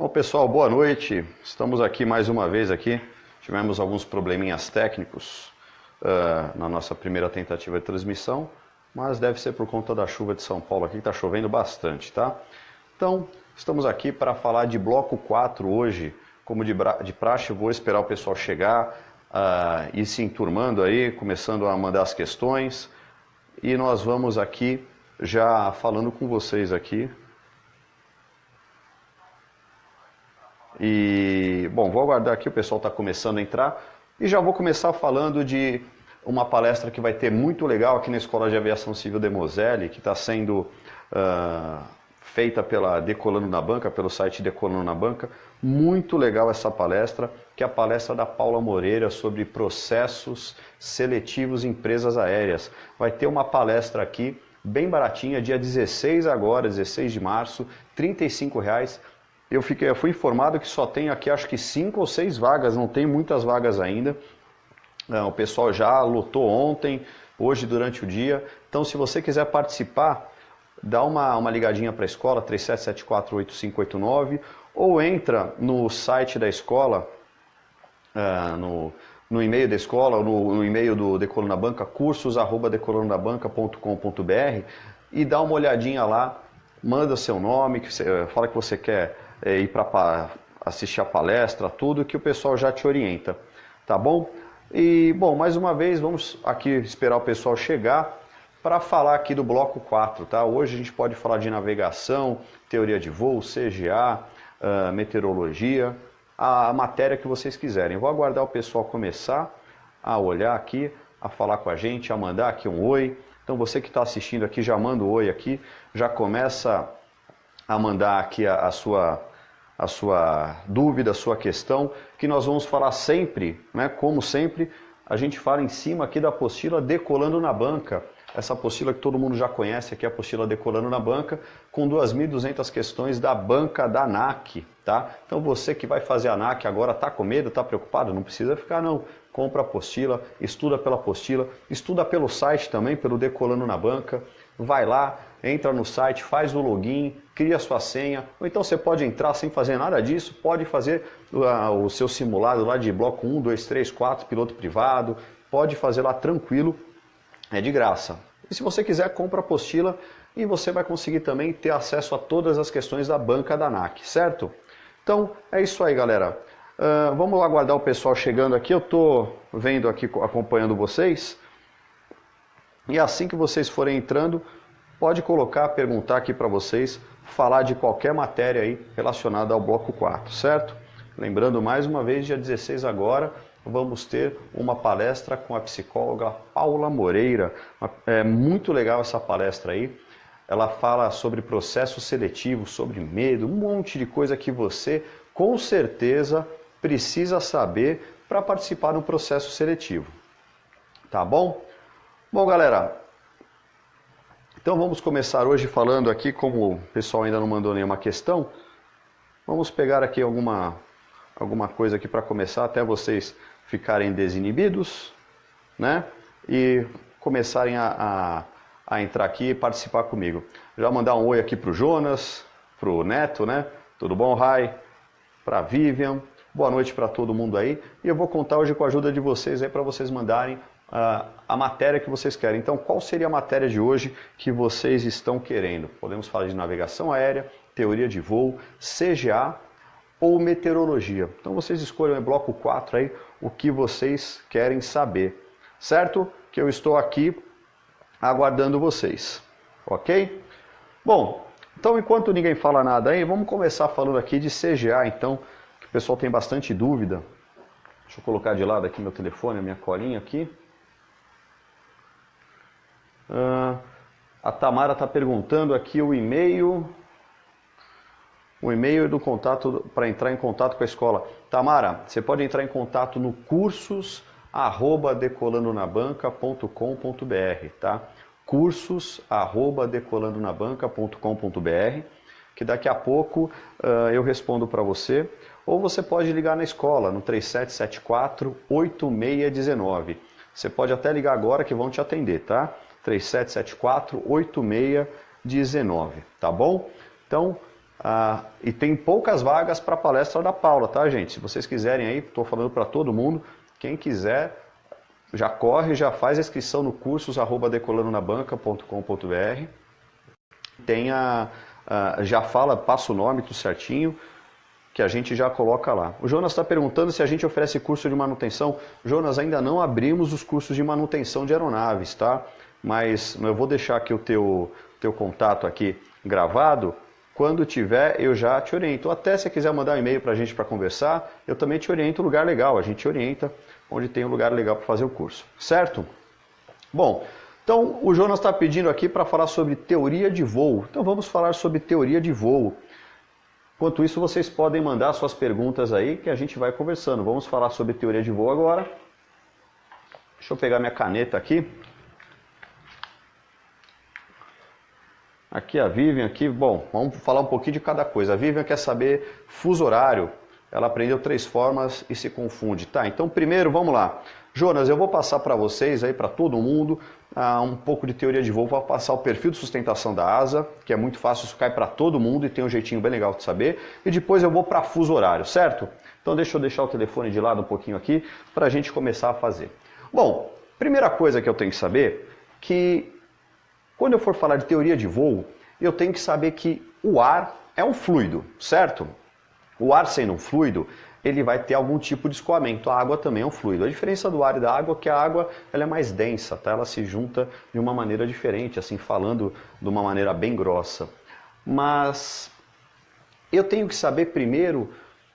Bom, pessoal, boa noite. Estamos aqui mais uma vez aqui. Tivemos alguns probleminhas técnicos na nossa primeira tentativa de transmissão, mas deve ser por conta da chuva de São Paulo aqui, que está chovendo bastante, tá? Então, estamos aqui para falar de bloco 4 hoje. Como de praxe, eu vou esperar o pessoal chegar e se enturmando aí, começando a mandar as questões. E nós vamos aqui já falando com vocês aqui. E, bom, vou aguardar aqui, o pessoal está começando a entrar. E já vou começar falando de uma palestra que vai ter muito legal aqui na Escola de Aviação Civil de Moselle, que está sendo feita pela Decolando na Banca, pelo site Decolando na Banca. Muito legal essa palestra, que é a palestra da Paula Moreira sobre processos seletivos em empresas aéreas. Vai ter uma palestra aqui, bem baratinha, dia 16 agora, 16 de março, R$35. Eu fui informado que só tem aqui acho que 5 ou 6 vagas, não tem muitas vagas ainda. O pessoal já lotou ontem, hoje durante o dia. Então se você quiser participar, dá uma ligadinha para a escola, 37748589, ou entra no site da escola, no e-mail da escola, no e-mail do Decolando na Banca, cursos@decolandonabanca.com.br, e dá uma olhadinha lá, manda seu nome, fala que você quer ir para assistir a palestra, tudo que o pessoal já te orienta, tá bom? E, bom, mais uma vez, vamos aqui esperar o pessoal chegar para falar aqui do bloco 4, tá? Hoje a gente pode falar de navegação, teoria de voo, CGA, meteorologia, a matéria que vocês quiserem. Vou aguardar o pessoal começar a olhar aqui, a falar com a gente, a mandar aqui um oi. Então você que está assistindo aqui, já manda um oi aqui, já começa a mandar aqui a sua dúvida, a sua questão, que nós vamos falar sempre, né? Como sempre, a gente fala em cima aqui da apostila Decolando na Banca. Essa apostila que todo mundo já conhece aqui, a apostila Decolando na Banca, com 2.200 questões da banca da ANAC, tá? Então você que vai fazer a ANAC agora, tá com medo, tá preocupado? Não precisa ficar não. Compra a apostila, estuda pela apostila, estuda pelo site também, pelo Decolando na Banca, vai lá, entra no site, faz o login, cria a sua senha, ou então você pode entrar sem fazer nada disso, pode fazer o seu simulado lá de bloco 1, 2, 3, 4, piloto privado, pode fazer lá tranquilo, é de graça. E se você quiser, compra a apostila e você vai conseguir também ter acesso a todas as questões da banca da ANAC, certo? Então, é isso aí, galera. Vamos aguardar o pessoal chegando aqui, eu estou vendo aqui, acompanhando vocês. E assim que vocês forem entrando, pode colocar, perguntar aqui para vocês, falar de qualquer matéria aí relacionada ao bloco 4, certo? Lembrando mais uma vez, dia 16 agora, vamos ter uma palestra com a psicóloga Paula Moreira. É muito legal essa palestra aí. Ela fala sobre processo seletivo, sobre medo, um monte de coisa que você, com certeza, precisa saber para participar do processo seletivo. Tá bom? Bom, galera, então vamos começar hoje falando aqui, como o pessoal ainda não mandou nenhuma questão, vamos pegar aqui alguma coisa aqui para começar, até vocês ficarem desinibidos, né? E começarem a entrar aqui e participar comigo. Já mandar um oi aqui para o Jonas, para o Neto, né? Tudo bom, Rai? Para a Vivian, boa noite para todo mundo aí. E eu vou contar hoje com a ajuda de vocês aí para vocês mandarem a matéria que vocês querem. Então, qual seria a matéria de hoje que vocês estão querendo? Podemos falar de navegação aérea, teoria de voo, CGA ou meteorologia. Então, vocês escolham em bloco 4 aí o que vocês querem saber, certo? Que eu estou aqui aguardando vocês, ok? Bom, então enquanto ninguém fala nada aí, vamos começar falando aqui de CGA, então, que o pessoal tem bastante dúvida. Deixa eu colocar de lado aqui meu telefone, a minha colinha aqui. A Tamara está perguntando aqui o e-mail do contato para entrar em contato com a escola. Tamara, você pode entrar em contato no cursos@decolandonabanca.com.br, tá? cursos@decolandonabanca.com.br, que daqui a pouco eu respondo para você. Ou você pode ligar na escola no 3774-8619. Você pode até ligar agora que vão te atender, tá? 3774-8619, tá bom? Então, e tem poucas vagas para a palestra da Paula, tá, gente? Se vocês quiserem aí, estou falando para todo mundo, quem quiser, já corre, já faz a inscrição no cursos@decolanonabanca.com.br. Já fala, passa o nome, tudo certinho, que a gente já coloca lá. O Jonas está perguntando se a gente oferece curso de manutenção. Jonas, ainda não abrimos os cursos de manutenção de aeronaves, tá? Mas eu vou deixar aqui o teu contato aqui gravado. Quando tiver, eu já te oriento. Ou até se você quiser mandar um e-mail para a gente para conversar, eu também te oriento um lugar legal. A gente orienta onde tem um lugar legal para fazer o curso, certo? Bom, então o Jonas está pedindo aqui para falar sobre teoria de voo. Então vamos falar sobre teoria de voo. Enquanto isso, vocês podem mandar suas perguntas aí que a gente vai conversando. Vamos falar sobre teoria de voo agora. Deixa eu pegar minha caneta aqui. Aqui a Vivian, aqui, bom, vamos falar um pouquinho de cada coisa. A Vivian quer saber fuso horário. Ela aprendeu 3 formas e se confunde. Tá, então primeiro, vamos lá. Jonas, eu vou passar para vocês, aí para todo mundo, um pouco de teoria de voo. Vou passar o perfil de sustentação da asa, que é muito fácil, isso cai para todo mundo e tem um jeitinho bem legal de saber. E depois eu vou para fuso horário, certo? Então deixa eu deixar o telefone de lado um pouquinho aqui para a gente começar a fazer. Bom, primeira coisa que eu tenho que saber, que quando eu for falar de teoria de voo, eu tenho que saber que o ar é um fluido, certo? O ar sendo um fluido, ele vai ter algum tipo de escoamento. A água também é um fluido. A diferença do ar e da água é que a água ela é mais densa, tá? Ela se junta de uma maneira diferente, assim, falando de uma maneira bem grossa. Mas eu tenho que saber primeiro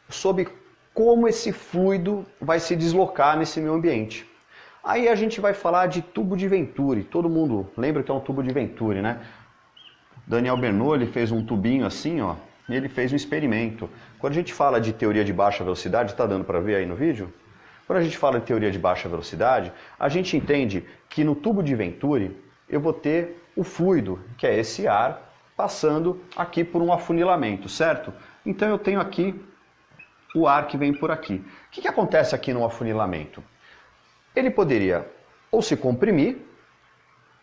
sobre como esse fluido vai se deslocar nesse meio ambiente. Aí a gente vai falar de tubo de Venturi. Todo mundo lembra que é um tubo de Venturi, né? Daniel Bernoulli fez um tubinho assim, ó, e ele fez um experimento. Quando a gente fala de teoria de baixa velocidade, está dando para ver aí no vídeo? Quando a gente fala de teoria de baixa velocidade, a gente entende que no tubo de Venturi eu vou ter o fluido, que é esse ar, passando aqui por um afunilamento, certo? Então eu tenho aqui o ar que vem por aqui. O que acontece aqui no afunilamento? Ele poderia ou se comprimir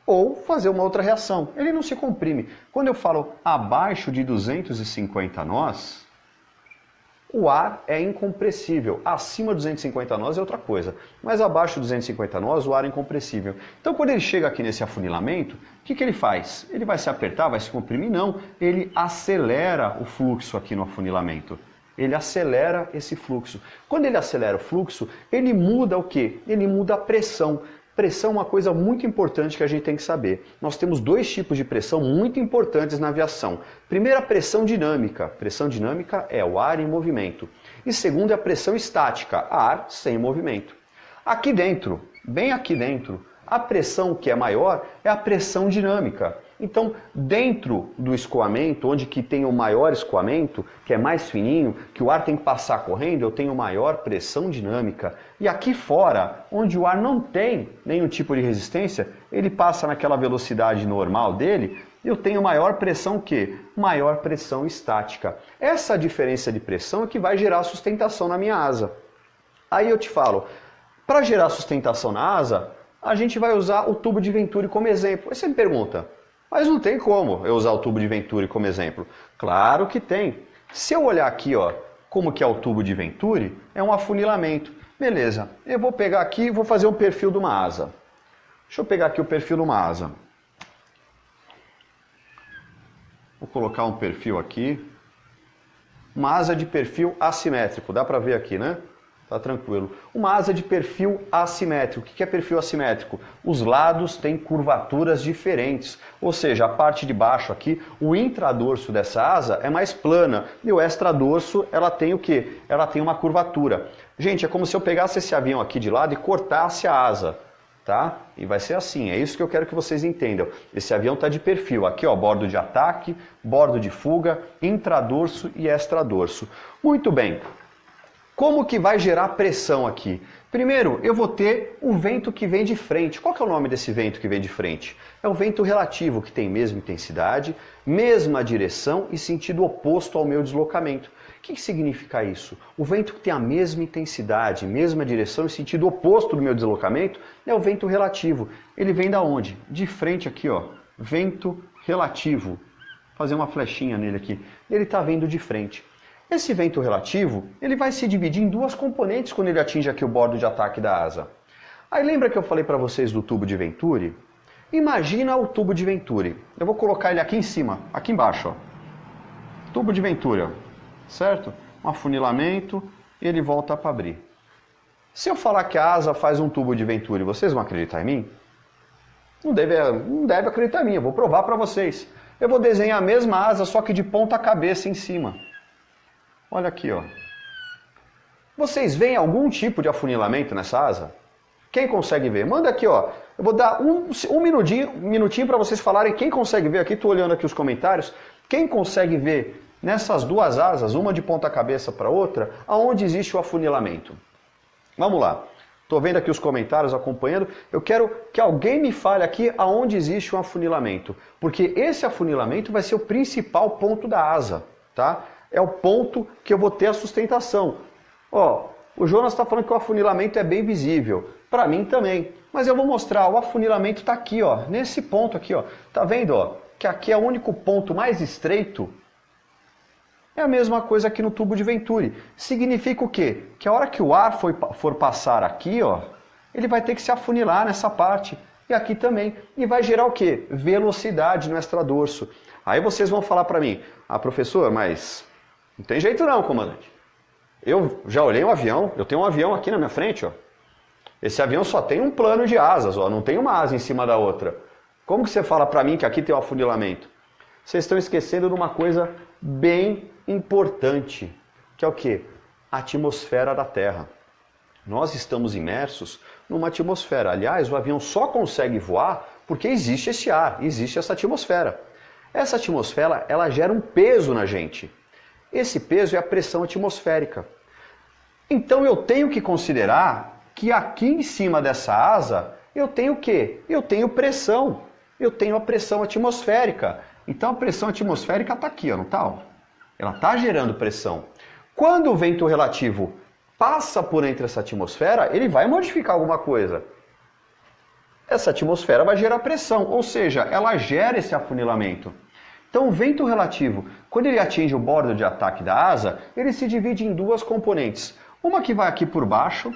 ou fazer uma outra reação. Ele não se comprime. Quando eu falo abaixo de 250 nós, o ar é incompressível. Acima de 250 nós é outra coisa. Mas abaixo de 250 nós, o ar é incompressível. Então, quando ele chega aqui nesse afunilamento, o que ele faz? Ele vai se apertar, vai se comprimir? Não. Ele acelera o fluxo aqui no afunilamento. Ele acelera esse fluxo. Quando ele acelera o fluxo, ele muda o quê? Ele muda a pressão. Pressão é uma coisa muito importante que a gente tem que saber. Nós temos 2 tipos de pressão muito importantes na aviação. Primeiro, a pressão dinâmica. Pressão dinâmica é o ar em movimento. E segundo, é a pressão estática, ar sem movimento. Aqui dentro, bem aqui dentro, a pressão que é maior é a pressão dinâmica. Então, dentro do escoamento, onde que tem o maior escoamento, que é mais fininho, que o ar tem que passar correndo, eu tenho maior pressão dinâmica. E aqui fora, onde o ar não tem nenhum tipo de resistência, ele passa naquela velocidade normal dele, eu tenho maior pressão que? Maior pressão estática. Essa diferença de pressão é que vai gerar sustentação na minha asa. Aí eu te falo, para gerar sustentação na asa, a gente vai usar o tubo de Venturi como exemplo. Aí você me pergunta, mas não tem como eu usar o tubo de Venturi como exemplo. Claro que tem. Se eu olhar aqui, ó, como que é o tubo de Venturi, é um afunilamento. Beleza, eu vou pegar aqui e vou fazer um perfil de uma asa. Deixa eu pegar aqui o perfil de uma asa. Vou colocar um perfil aqui. Uma asa de perfil assimétrico, dá para ver aqui, né? Tá tranquilo. Uma asa de perfil assimétrico. O que é perfil assimétrico? Os lados têm curvaturas diferentes. Ou seja, a parte de baixo aqui, o intradorso dessa asa é mais plana. E o extradorso, ela tem o quê? Ela tem uma curvatura. Gente, é como se eu pegasse esse avião aqui de lado e cortasse a asa. Tá? E vai ser assim, é isso que eu quero que vocês entendam. Esse avião está de perfil. Aqui, ó, bordo de ataque, bordo de fuga, intradorso e extradorso. Muito bem. Como que vai gerar pressão aqui? Primeiro, eu vou ter um vento que vem de frente. Qual que é o nome desse vento que vem de frente? É o vento relativo, que tem mesma intensidade, mesma direção e sentido oposto ao meu deslocamento. O que significa isso? O vento que tem a mesma intensidade, mesma direção e sentido oposto do meu deslocamento é o vento relativo. Ele vem da onde? De frente aqui, ó. Vento relativo. fazer uma flechinha nele aqui. Ele está vindo de frente. Esse vento relativo, ele vai se dividir em duas componentes quando ele atinge aqui o bordo de ataque da asa. Aí lembra que eu falei para vocês do tubo de Venturi? Imagina o tubo de Venturi. Eu vou colocar ele aqui em cima, aqui embaixo, ó. Tubo de Venturi, ó. Certo? Um afunilamento e ele volta para abrir. Se eu falar que a asa faz um tubo de Venturi, vocês vão acreditar em mim? Não deve acreditar em mim, eu vou provar para vocês. Eu vou desenhar a mesma asa, só que de ponta cabeça em cima. Olha aqui, ó. Vocês veem algum tipo de afunilamento nessa asa? Quem consegue ver? Manda aqui, ó. Eu vou dar um minutinho para vocês falarem quem consegue ver aqui. Estou olhando aqui os comentários. Quem consegue ver nessas duas asas, uma de ponta cabeça para outra, aonde existe o afunilamento? Vamos lá. Estou vendo aqui os comentários, acompanhando. Eu quero que alguém me fale aqui aonde existe um afunilamento. Porque esse afunilamento vai ser o principal ponto da asa, tá? É o ponto que eu vou ter a sustentação. Ó, o Jonas está falando que o afunilamento é bem visível. Para mim também. Mas eu vou mostrar, o afunilamento está aqui, ó, nesse ponto aqui, ó. Tá vendo, ó, que aqui é o único ponto mais estreito? É a mesma coisa aqui no tubo de Venturi. Significa o quê? Que a hora que o ar for passar aqui, ó, ele vai ter que se afunilar nessa parte. E aqui também. E vai gerar o quê? Velocidade no extradorso. Aí vocês vão falar para mim, ah, professor, mas não tem jeito não, comandante. Eu já olhei um avião, eu tenho um avião aqui na minha frente, ó. Esse avião só tem um plano de asas, ó, não tem uma asa em cima da outra. Como que você fala para mim que aqui tem um afunilamento? Vocês estão esquecendo de uma coisa bem importante, que é o quê? A atmosfera da Terra. Nós estamos imersos numa atmosfera. Aliás, o avião só consegue voar porque existe esse ar, existe essa atmosfera. Essa atmosfera, ela gera um peso na gente. Esse peso é a pressão atmosférica. Então eu tenho que considerar que aqui em cima dessa asa eu tenho o quê? Eu tenho pressão. Eu tenho a pressão atmosférica. Então a pressão atmosférica está aqui, ó, não está? Ela está gerando pressão. Quando o vento relativo passa por entre essa atmosfera, ele vai modificar alguma coisa. Essa atmosfera vai gerar pressão, ou seja, ela gera esse afunilamento. Então o vento relativo, quando ele atinge o bordo de ataque da asa, ele se divide em duas componentes. Uma que vai aqui por baixo,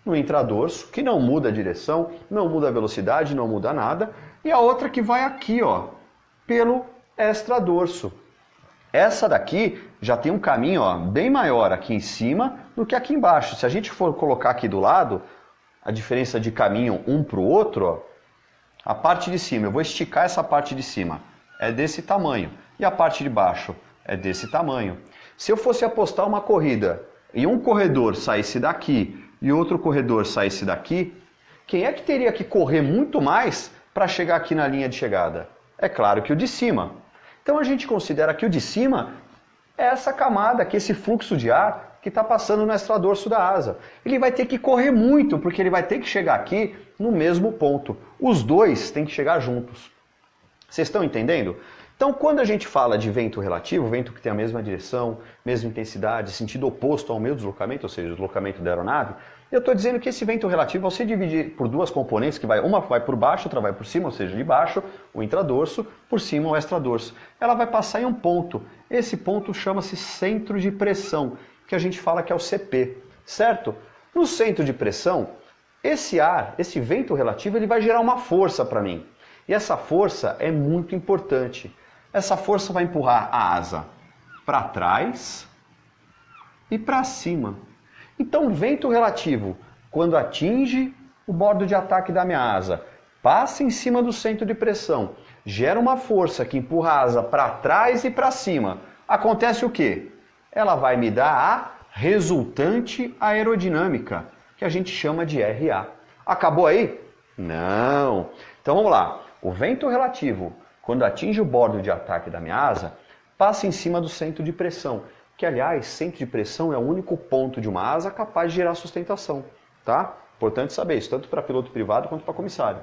no intradorso, que não muda a direção, não muda a velocidade, não muda nada, e a outra que vai aqui, ó, pelo extradorso. Essa daqui já tem um caminho, ó, bem maior aqui em cima do que aqui embaixo. Se a gente for colocar aqui do lado, a diferença de caminho um para o outro, ó, a parte de cima, eu vou esticar essa parte de cima, é desse tamanho. E a parte de baixo é desse tamanho. Se eu fosse apostar uma corrida e um corredor saísse daqui e outro corredor saísse daqui, quem é que teria que correr muito mais para chegar aqui na linha de chegada? É claro que o de cima. Então a gente considera que o de cima é essa camada, que esse fluxo de ar que está passando no extradorso da asa. Ele vai ter que correr muito, porque ele vai ter que chegar aqui no mesmo ponto. Os dois têm que chegar juntos. Vocês estão entendendo? Então, quando a gente fala de vento relativo, vento que tem a mesma direção, mesma intensidade, sentido oposto ao meu deslocamento, ou seja, o deslocamento da aeronave, eu estou dizendo que esse vento relativo, ao se dividir por duas componentes, que uma vai por baixo, outra vai por cima, ou seja, de baixo, o intradorso, por cima o extradorso. Ela vai passar em um ponto. Esse ponto chama-se centro de pressão, que a gente fala que é o CP, certo? No centro de pressão, esse ar, esse vento relativo, ele vai gerar uma força para mim. E essa força é muito importante. Essa força vai empurrar a asa para trás e para cima. Então o vento relativo, quando atinge o bordo de ataque da minha asa, passa em cima do centro de pressão, gera uma força que empurra a asa para trás e para cima. Acontece o quê? Ela vai me dar a resultante aerodinâmica, que a gente chama de RA. Acabou aí? Não. Então vamos lá. O vento relativo, quando atinge o bordo de ataque da minha asa, passa em cima do centro de pressão, que aliás, centro de pressão é o único ponto de uma asa capaz de gerar sustentação, tá? Importante saber isso, tanto para piloto privado quanto para comissário.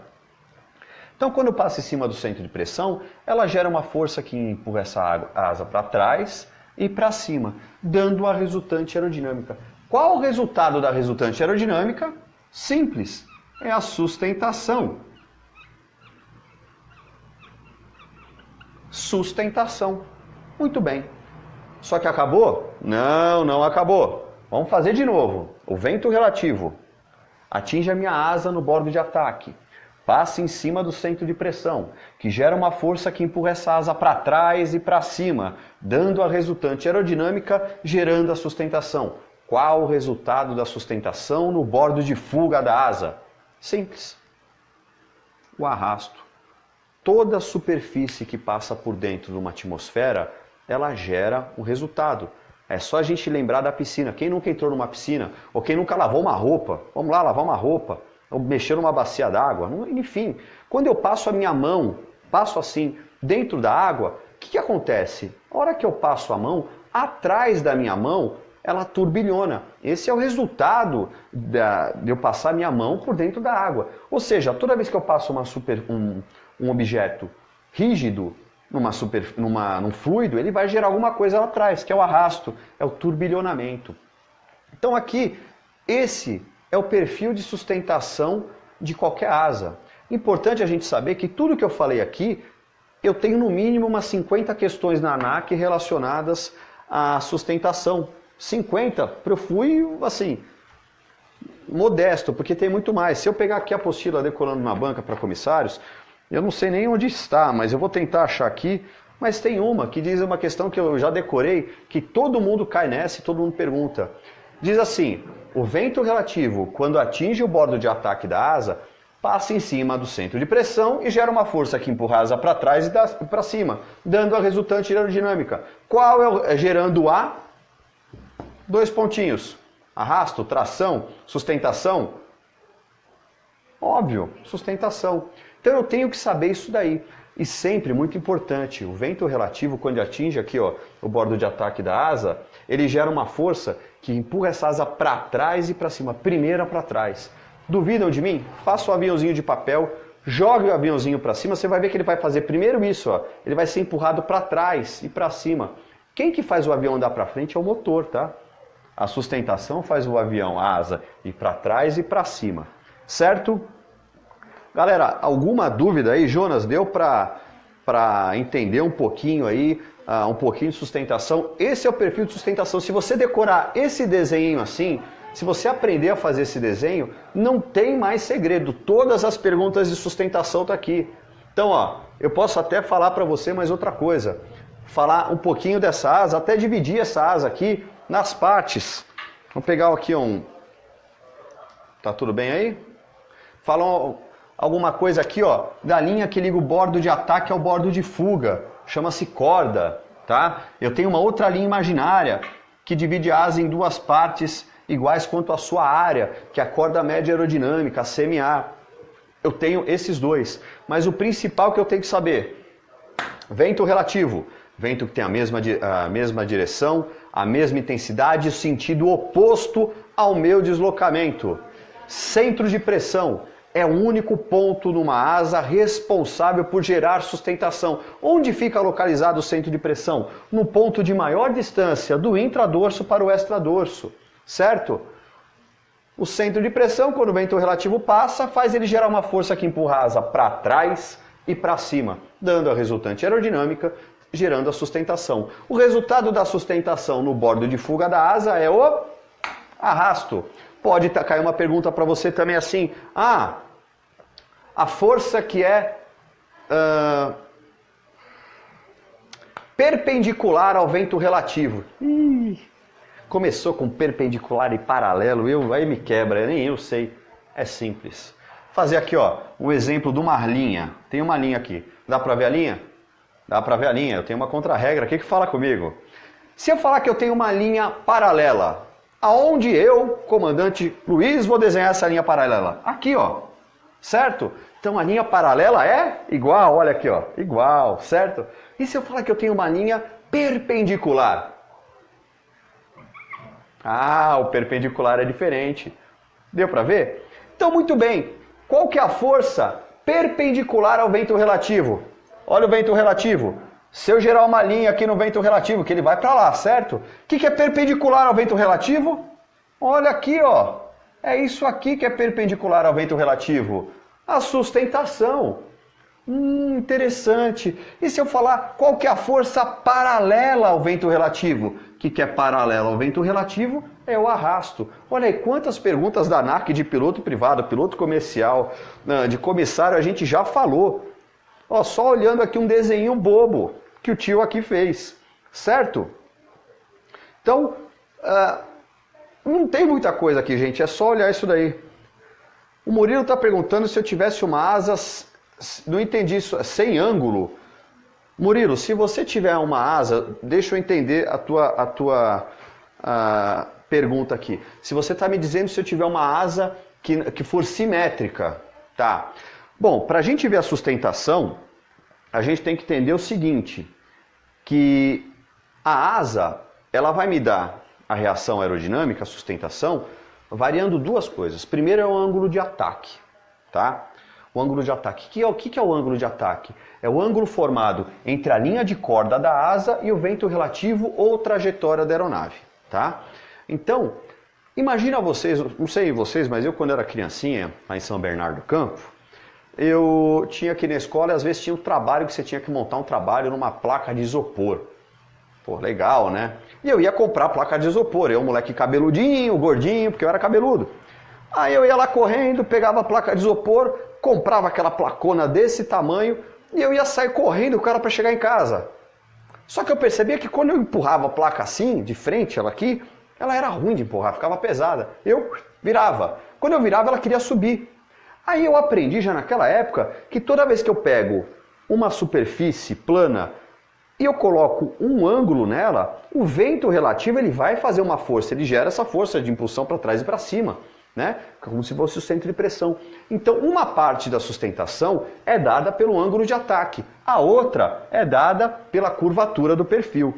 Então, quando passa em cima do centro de pressão, ela gera uma força que empurra essa asa para trás e para cima, dando a resultante aerodinâmica. Qual o resultado da resultante aerodinâmica? Simples, é a sustentação. sustentação. Muito bem. Só que acabou? Não, não acabou. Vamos fazer de novo. O vento relativo atinge a minha asa no bordo de ataque. Passa em cima do centro de pressão, que gera uma força que empurra essa asa para trás e para cima, dando a resultante aerodinâmica, gerando a sustentação. Qual o resultado da sustentação no bordo de fuga da asa? Simples. O arrasto. Toda superfície que passa por dentro de uma atmosfera, ela gera um resultado. É só a gente lembrar da piscina. Quem nunca entrou numa piscina? Ou quem nunca lavou uma roupa? Vamos lá, lavar uma roupa. Ou mexer numa bacia d'água. Enfim, quando eu passo a minha mão, passo assim, dentro da água, o que acontece? A hora que eu passo a mão, atrás da minha mão, ela turbilhona. Esse é o resultado de eu passar a minha mão por dentro da água. Ou seja, toda vez que eu passo um objeto rígido num fluido, ele vai gerar alguma coisa lá atrás, que é o arrasto, é o turbilhonamento. Então aqui, esse é o perfil de sustentação de qualquer asa. Importante a gente saber que tudo que eu falei aqui, eu tenho no mínimo umas 50 questões na ANAC relacionadas à sustentação. 50, eu fui assim, modesto, porque tem muito mais. Se eu pegar aqui a apostila Decolando na Banca para comissários, eu não sei nem onde está, mas eu vou tentar achar aqui. Mas tem uma que diz uma questão que eu já decorei, que todo mundo cai nessa e todo mundo pergunta. Diz assim: o vento relativo, quando atinge o bordo de ataque da asa, passa em cima do centro de pressão e gera uma força que empurra a asa para trás e para cima, dando a resultante aerodinâmica. Qual é gerando a? Dois pontinhos. Arrasto, tração, sustentação? Óbvio, sustentação. Então eu tenho que saber isso daí. E sempre, muito importante, o vento relativo, quando atinge aqui ó, o bordo de ataque da asa, ele gera uma força que empurra essa asa para trás e para cima, primeira para trás. Duvidam de mim? Faça um aviãozinho de papel, jogue o aviãozinho para cima, você vai ver que ele vai fazer primeiro isso, ó, ele vai ser empurrado para trás e para cima. Quem que faz o avião andar para frente é o motor, tá? A sustentação faz o avião, a asa, ir para trás e para cima, certo? Galera, alguma dúvida aí? Jonas, deu para entender um pouquinho aí, um pouquinho de sustentação? Esse é o perfil de sustentação. Se você decorar esse desenho assim, se você aprender a fazer esse desenho, não tem mais segredo. Todas as perguntas de sustentação estão aqui. Então, ó, eu posso até falar para você mais outra coisa. Falar um pouquinho dessa asa, até dividir essa asa aqui nas partes. Vamos pegar aqui um... Tá tudo bem aí? Falam alguma coisa aqui, ó, da linha que liga o bordo de ataque ao bordo de fuga. Chama-se corda, tá? Eu tenho uma outra linha imaginária que divide a asa em duas partes iguais quanto a sua área, que é a corda média aerodinâmica, a CMA. Eu tenho esses dois, mas o principal que eu tenho que saber, vento relativo, vento que tem a mesma direção, a mesma intensidade, sentido oposto ao meu deslocamento. Centro de pressão é o único ponto numa asa responsável por gerar sustentação. Onde fica localizado o centro de pressão? No ponto de maior distância do intradorso para o extradorso, certo? O centro de pressão, quando o vento relativo passa, faz ele gerar uma força que empurra a asa para trás e para cima, dando a resultante aerodinâmica, gerando a sustentação. O resultado da sustentação no bordo de fuga da asa é o arrasto. Pode cair uma pergunta para você também assim, a força que é perpendicular ao vento relativo. Começou com perpendicular e paralelo, aí me quebra, nem eu sei. É simples. Fazer aqui ó, um exemplo de uma linha. Tem uma linha aqui. Dá para ver a linha? Dá para ver a linha. Eu tenho uma contra-regra aqui que fala comigo. Se eu falar que eu tenho uma linha paralela, aonde eu, comandante Luiz, vou desenhar essa linha paralela? Aqui, ó. Certo? Então a linha paralela é igual, olha aqui, ó. Igual, certo? E se eu falar que eu tenho uma linha perpendicular? O perpendicular é diferente. Deu para ver? Então, muito bem. Qual que é a força perpendicular ao vento relativo? Olha o vento relativo. Se eu gerar uma linha aqui no vento relativo, que ele vai para lá, certo? O que é perpendicular ao vento relativo? Olha aqui, ó. É isso aqui que é perpendicular ao vento relativo. A sustentação. Interessante. E se eu falar qual que é a força paralela ao vento relativo? O que é paralela ao vento relativo? É o arrasto. Olha aí quantas perguntas da ANAC de piloto privado, piloto comercial, de comissário a gente já falou. Ó, só olhando aqui um desenho bobo que o tio aqui fez, certo? Então, não tem muita coisa aqui, gente, é só olhar isso daí. O Murilo está perguntando se eu tivesse uma asa, não entendi isso, sem ângulo. Murilo, se você tiver uma asa, deixa eu entender a tua pergunta aqui. Se você está me dizendo se eu tiver uma asa que for simétrica, tá? Bom, para a gente ver a sustentação, a gente tem que entender o seguinte, que a asa, ela vai me dar a reação aerodinâmica, a sustentação, variando duas coisas. Primeiro é o ângulo de ataque, tá? O ângulo de ataque. O que é o ângulo de ataque? É o ângulo formado entre a linha de corda da asa e o vento relativo ou trajetória da aeronave, tá? Então, imagina vocês, não sei vocês, mas eu quando era criancinha, lá em São Bernardo do Campo, eu tinha aqui na escola e às vezes tinha um trabalho que você tinha que montar um trabalho numa placa de isopor. Pô, legal, né? E eu ia comprar placa de isopor, eu, moleque cabeludinho, gordinho, porque eu era cabeludo. Aí eu ia lá correndo, pegava a placa de isopor, comprava aquela placona desse tamanho e eu ia sair correndo o cara para chegar em casa. Só que eu percebia que quando eu empurrava a placa assim, de frente, ela aqui, ela era ruim de empurrar, ficava pesada. Eu virava. Quando eu virava, ela queria subir. Aí eu aprendi já naquela época que toda vez que eu pego uma superfície plana e eu coloco um ângulo nela, o vento relativo ele vai fazer uma força, ele gera essa força de impulsão para trás e para cima, né? Como se fosse o centro de pressão. Então uma parte da sustentação é dada pelo ângulo de ataque, a outra é dada pela curvatura do perfil,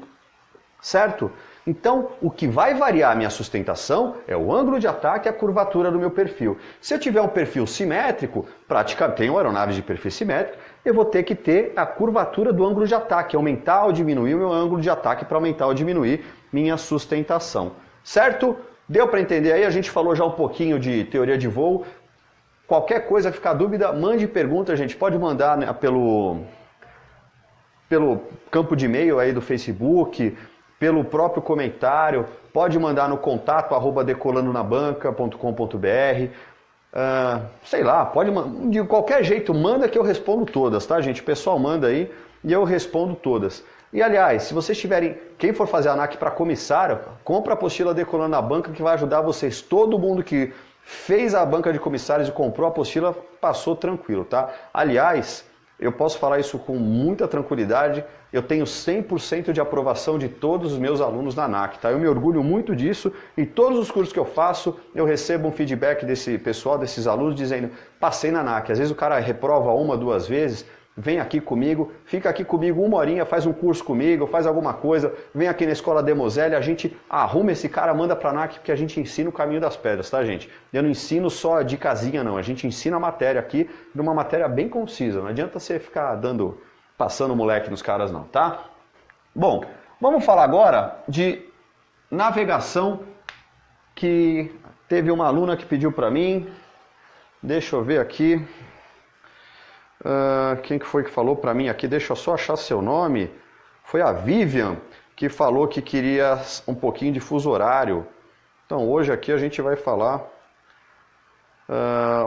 certo? Então, o que vai variar a minha sustentação é o ângulo de ataque e a curvatura do meu perfil. Se eu tiver um perfil simétrico, praticamente tenho aeronaves de perfil simétrico, eu vou ter que ter a curvatura do ângulo de ataque, aumentar ou diminuir o meu ângulo de ataque para aumentar ou diminuir minha sustentação. Certo? Deu para entender aí? A gente falou já um pouquinho de teoria de voo. Qualquer coisa, ficar dúvida, mande pergunta, gente. Pode mandar, né, pelo campo de e-mail aí do Facebook, pelo próprio comentário, pode mandar no contato @decolanonabanca.com.br, sei lá, pode de qualquer jeito, manda que eu respondo todas, tá, gente? O pessoal manda aí e eu respondo todas. E aliás, se vocês tiverem, quem for fazer a ANAC para comissário, compra a apostila Decolando na Banca que vai ajudar vocês. Todo mundo que fez a banca de comissários e comprou a apostila passou tranquilo, tá? Aliás, eu posso falar isso com muita tranquilidade, eu tenho 100% de aprovação de todos os meus alunos na ANAC, tá? Eu me orgulho muito disso, em todos os cursos que eu faço, eu recebo um feedback desse pessoal, desses alunos, dizendo, passei na ANAC. Às vezes o cara reprova uma, duas vezes, vem aqui comigo, fica aqui comigo uma horinha, faz um curso comigo, faz alguma coisa, vem aqui na Escola Demoselle, a gente arruma esse cara, manda pra ANAC, porque a gente ensina o caminho das pedras, tá, gente? Eu não ensino só de casinha, não. A gente ensina a matéria aqui, de uma matéria bem concisa. Não adianta você ficar passando moleque nos caras, não, tá? Bom, vamos falar agora de navegação, que teve uma aluna que pediu pra mim. Deixa eu ver aqui. Quem que foi que falou para mim aqui? Deixa eu só achar seu nome. Foi a Vivian que falou que queria um pouquinho de fuso horário. Então hoje aqui a gente vai falar.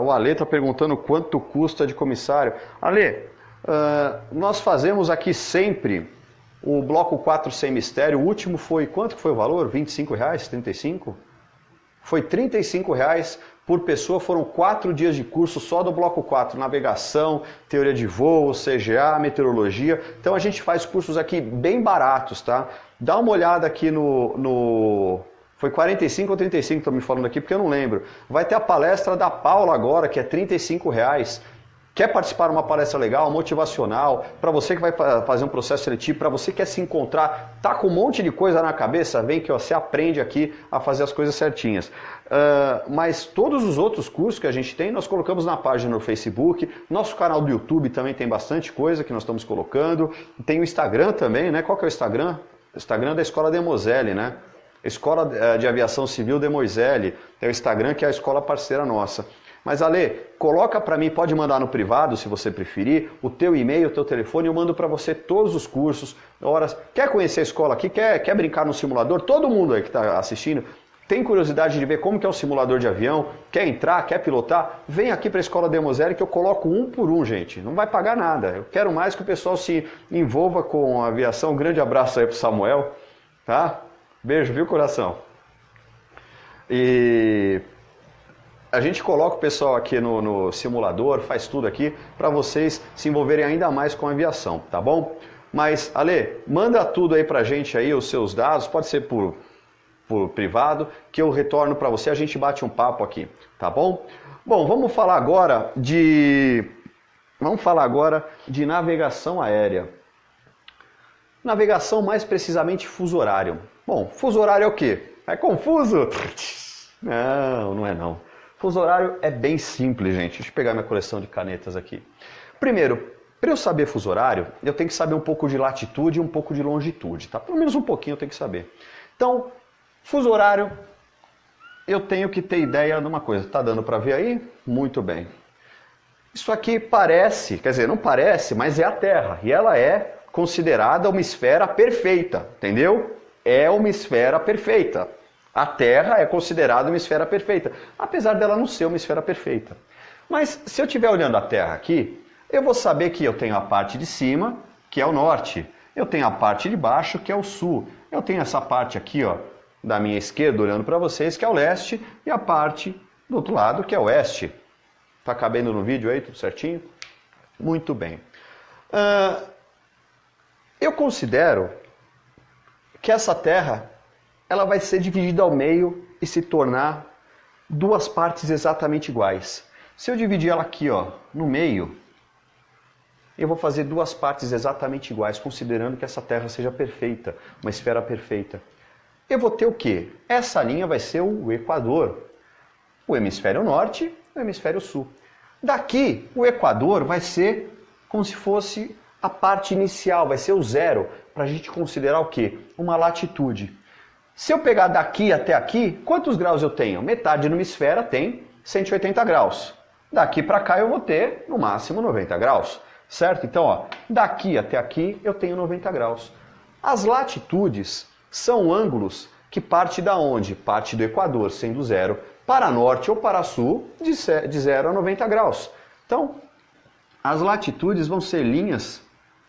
O Ale está perguntando quanto custa de comissário. Ale, nós fazemos aqui sempre o bloco 4 sem mistério. O último foi, quanto que foi o valor? R$25? R$35? Foi R$35 por pessoa, foram 4 dias de curso só do bloco 4, navegação, teoria de voo, CGA, meteorologia. Então a gente faz cursos aqui bem baratos, tá? Dá uma olhada aqui foi 45 ou 35 que estão me falando aqui, porque eu não lembro. Vai ter a palestra da Paula agora, que é R$35. Quer participar de uma palestra legal, motivacional, para você que vai fazer um processo seletivo, para você que quer se encontrar, tá com um monte de coisa na cabeça, vem que você aprende aqui a fazer as coisas certinhas. Mas todos os outros cursos que a gente tem, nós colocamos na página no Facebook, nosso canal do YouTube também tem bastante coisa que nós estamos colocando, tem o Instagram também, né? Qual que é o Instagram? O Instagram da Escola Demoselle, né? Escola de Aviação Civil Demoselle, é o Instagram que é a escola parceira nossa. Mas Ale, coloca para mim, pode mandar no privado se você preferir, o teu e-mail, o teu telefone, eu mando para você todos os cursos, horas. Quer conhecer a escola aqui? Quer brincar no simulador? Todo mundo aí que está assistindo tem curiosidade de ver como que é um simulador de avião, quer entrar, quer pilotar? Vem aqui para a Escola Demoseri que eu coloco um por um, gente. Não vai pagar nada. Eu quero mais que o pessoal se envolva com a aviação. Um grande abraço aí pro Samuel, tá? Beijo, viu, coração? E a gente coloca o pessoal aqui no simulador, faz tudo aqui para vocês se envolverem ainda mais com a aviação, tá bom? Mas, Ale, manda tudo aí pra gente aí, os seus dados, pode ser por privado, que eu retorno para você, a gente bate um papo aqui, tá bom? Bom, vamos falar agora de navegação aérea. Navegação mais precisamente fuso horário. Bom, fuso horário é o quê? É confuso? Não, não é não. Fuso horário é bem simples, gente. Deixa eu pegar minha coleção de canetas aqui. Primeiro, para eu saber fuso horário, eu tenho que saber um pouco de latitude e um pouco de longitude, tá? Pelo menos um pouquinho eu tenho que saber. Então, fuso horário, eu tenho que ter ideia de uma coisa. Tá dando para ver aí? Muito bem. Isso aqui parece, quer dizer, não parece, mas é a Terra. E ela é considerada uma esfera perfeita, entendeu? É uma esfera perfeita. A Terra é considerada uma esfera perfeita, apesar dela não ser uma esfera perfeita. Mas se eu estiver olhando a Terra aqui, eu vou saber que eu tenho a parte de cima, que é o norte. Eu tenho a parte de baixo, que é o sul. Eu tenho essa parte aqui, ó, da minha esquerda, olhando para vocês, que é o leste, e a parte do outro lado, que é o oeste. Tá cabendo no vídeo aí, tudo certinho? Muito bem. Eu considero que essa Terra ela vai ser dividida ao meio e se tornar duas partes exatamente iguais. Se eu dividir ela aqui, ó, no meio, eu vou fazer duas partes exatamente iguais, considerando que essa Terra seja perfeita, uma esfera perfeita. Eu vou ter o quê? Essa linha vai ser o Equador, o hemisfério norte e o hemisfério sul. Daqui, o Equador vai ser como se fosse a parte inicial, vai ser o zero, para a gente considerar o quê? Uma latitude. Se eu pegar daqui até aqui, quantos graus eu tenho? Metade de uma esfera tem 180 graus. Daqui para cá eu vou ter, no máximo, 90 graus. Certo? Então, ó, daqui até aqui eu tenho 90 graus. As latitudes são ângulos que parte da onde? Parte do Equador, sendo zero, para norte ou para sul, de 0 a 90 graus. Então, as latitudes vão ser linhas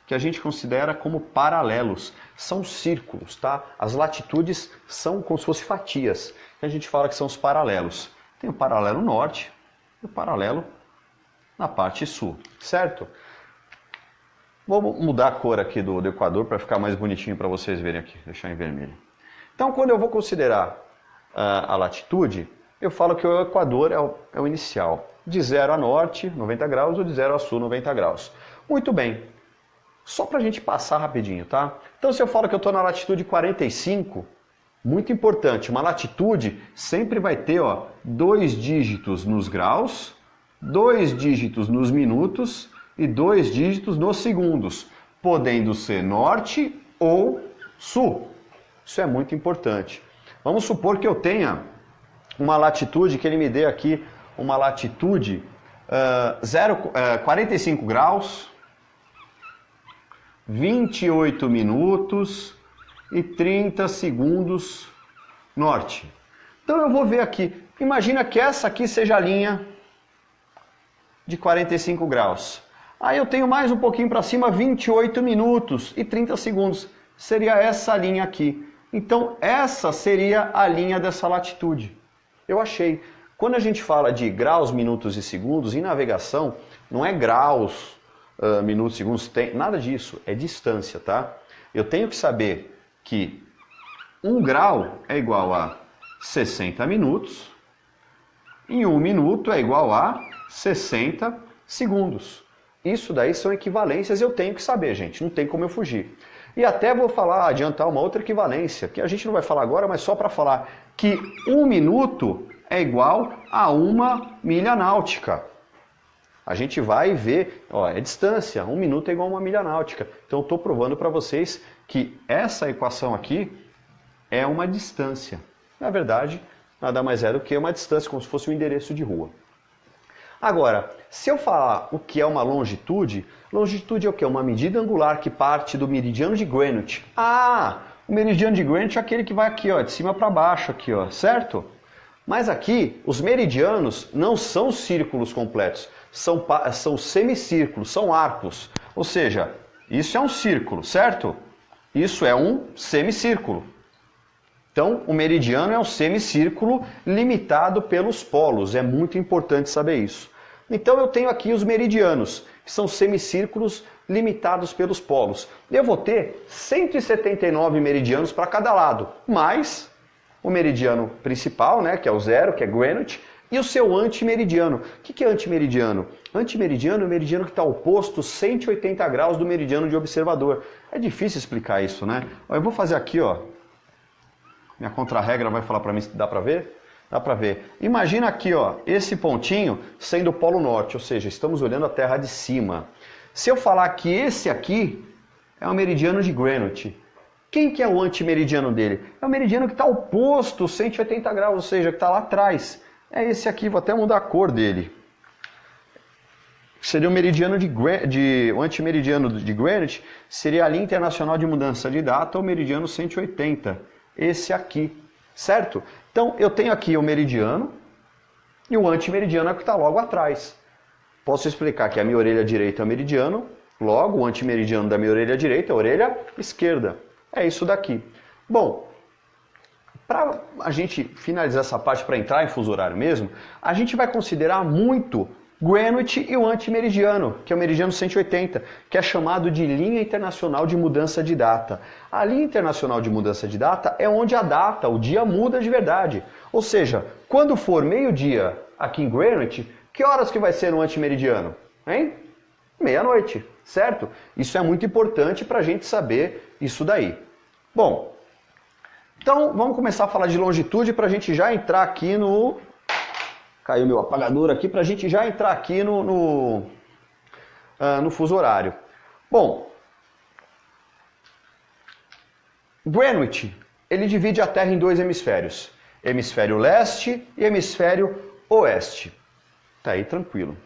que a gente considera como paralelos. São círculos, tá? As latitudes são como se fossem fatias. A gente fala que são os paralelos. Tem o paralelo norte e o paralelo na parte sul, certo? Vou mudar a cor aqui do Equador para ficar mais bonitinho para vocês verem aqui. Deixar em vermelho. Então, quando eu vou considerar a latitude, eu falo que o Equador é o inicial. De 0 a norte, 90 graus, ou de 0 a sul, 90 graus. Muito bem. Só para a gente passar rapidinho, tá? Então, se eu falo que eu estou na latitude 45, muito importante, uma latitude sempre vai ter, ó, 2 dígitos nos graus, 2 dígitos nos minutos e 2 dígitos nos segundos, podendo ser norte ou sul. Isso é muito importante. Vamos supor que eu tenha uma latitude, que ele me dê aqui uma latitude 45 graus, 28 minutos e 30 segundos norte. Então eu vou ver aqui, imagina que essa aqui seja a linha de 45 graus. Aí eu tenho mais um pouquinho para cima, 28 minutos e 30 segundos. Seria essa linha aqui. Então essa seria a linha dessa latitude. Eu achei. Quando a gente fala de graus, minutos e segundos, em navegação, não é graus, minutos, segundos, nada disso, é distância, tá? Eu tenho que saber que 1 grau é igual a 60 minutos e 1 minuto é igual a 60 segundos. Isso daí são equivalências, eu tenho que saber, gente, não tem como eu fugir. E até vou adiantar uma outra equivalência, que a gente não vai falar agora, mas só para falar que 1 minuto é igual a 1 milha náutica. A gente vai ver, ó, é distância, 1 minuto é igual a 1 milha náutica. Então eu estou provando para vocês que essa equação aqui é uma distância. Na verdade, nada mais é do que uma distância, como se fosse um endereço de rua. Agora, se eu falar o que é uma longitude, longitude é o quê? Uma medida angular que parte do meridiano de Greenwich. Ah, o meridiano de Greenwich é aquele que vai aqui, ó, de cima para baixo, aqui, ó, certo? Mas aqui, os meridianos não são círculos completos, são semicírculos, são arcos. Ou seja, isso é um círculo, certo? Isso é um semicírculo. Então, o meridiano é um semicírculo limitado pelos polos. É muito importante saber isso. Então, eu tenho aqui os meridianos, que são semicírculos limitados pelos polos. Eu vou ter 179 meridianos para cada lado, mais o meridiano principal, né, que é o zero, que é Greenwich, e o seu antimeridiano. O que é antimeridiano? Antimeridiano é o meridiano que está oposto 180 graus do meridiano de observador. É difícil explicar isso, né? Eu vou fazer aqui, ó. Minha contra-regra vai falar para mim se dá para ver? Dá para ver. Imagina aqui, ó, esse pontinho sendo o Polo Norte, ou seja, estamos olhando a Terra de cima. Se eu falar que esse aqui é o meridiano de Greenwich, quem que é o antimeridiano dele? É o meridiano que está oposto 180 graus, ou seja, que está lá atrás. É esse aqui, vou até mudar a cor dele. Seria o meridiano o antimeridiano de Greenwich, seria a linha internacional de mudança de data, o meridiano 180. Esse aqui, certo? Então, eu tenho aqui o meridiano e o antimeridiano é o que está logo atrás. Posso explicar que a minha orelha direita é o meridiano, logo o antimeridiano da minha orelha direita é a orelha esquerda. É isso daqui. Bom, para a gente finalizar essa parte, para entrar em fuso horário mesmo, a gente vai considerar muito Greenwich e o antimeridiano, que é o meridiano 180, que é chamado de linha internacional de mudança de data. A linha internacional de mudança de data é onde a data, o dia muda de verdade. Ou seja, quando for meio-dia aqui em Greenwich, que horas que vai ser no antimeridiano? Hein? Meia-noite, certo? Isso é muito importante para a gente saber isso daí. Bom, então vamos começar a falar de longitude para a gente já entrar aqui no... Caiu meu apagador aqui para a gente já entrar aqui no fuso horário. Bom, Greenwich, ele divide a Terra em dois hemisférios. Hemisfério leste e hemisfério oeste. Tá aí tranquilo.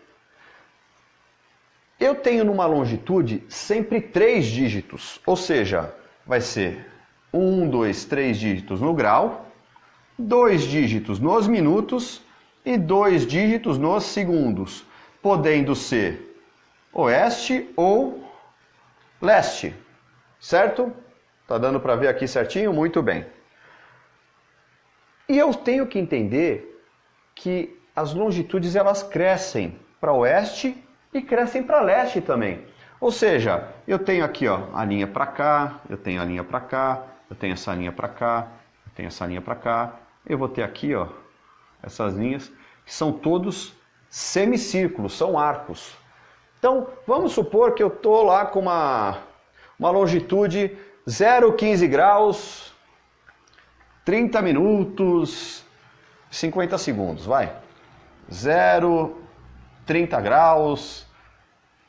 Eu tenho numa longitude sempre 3 dígitos, ou seja, vai ser 1, 2, 3 dígitos no grau, 2 dígitos nos minutos e 2 dígitos nos segundos, podendo ser oeste ou leste, certo? Tá dando para ver aqui certinho? Muito bem. E eu tenho que entender que as longitudes elas crescem para oeste e crescem para leste também. Ou seja, eu tenho aqui, ó, a linha para cá, eu tenho a linha para cá, eu tenho essa linha para cá, eu tenho essa linha para cá. Eu vou ter aqui, ó, essas linhas que são todos semicírculos, são arcos. Então, vamos supor que eu tô lá com uma longitude 0,15 graus, 30 minutos, 50 segundos, vai. 0,30 graus,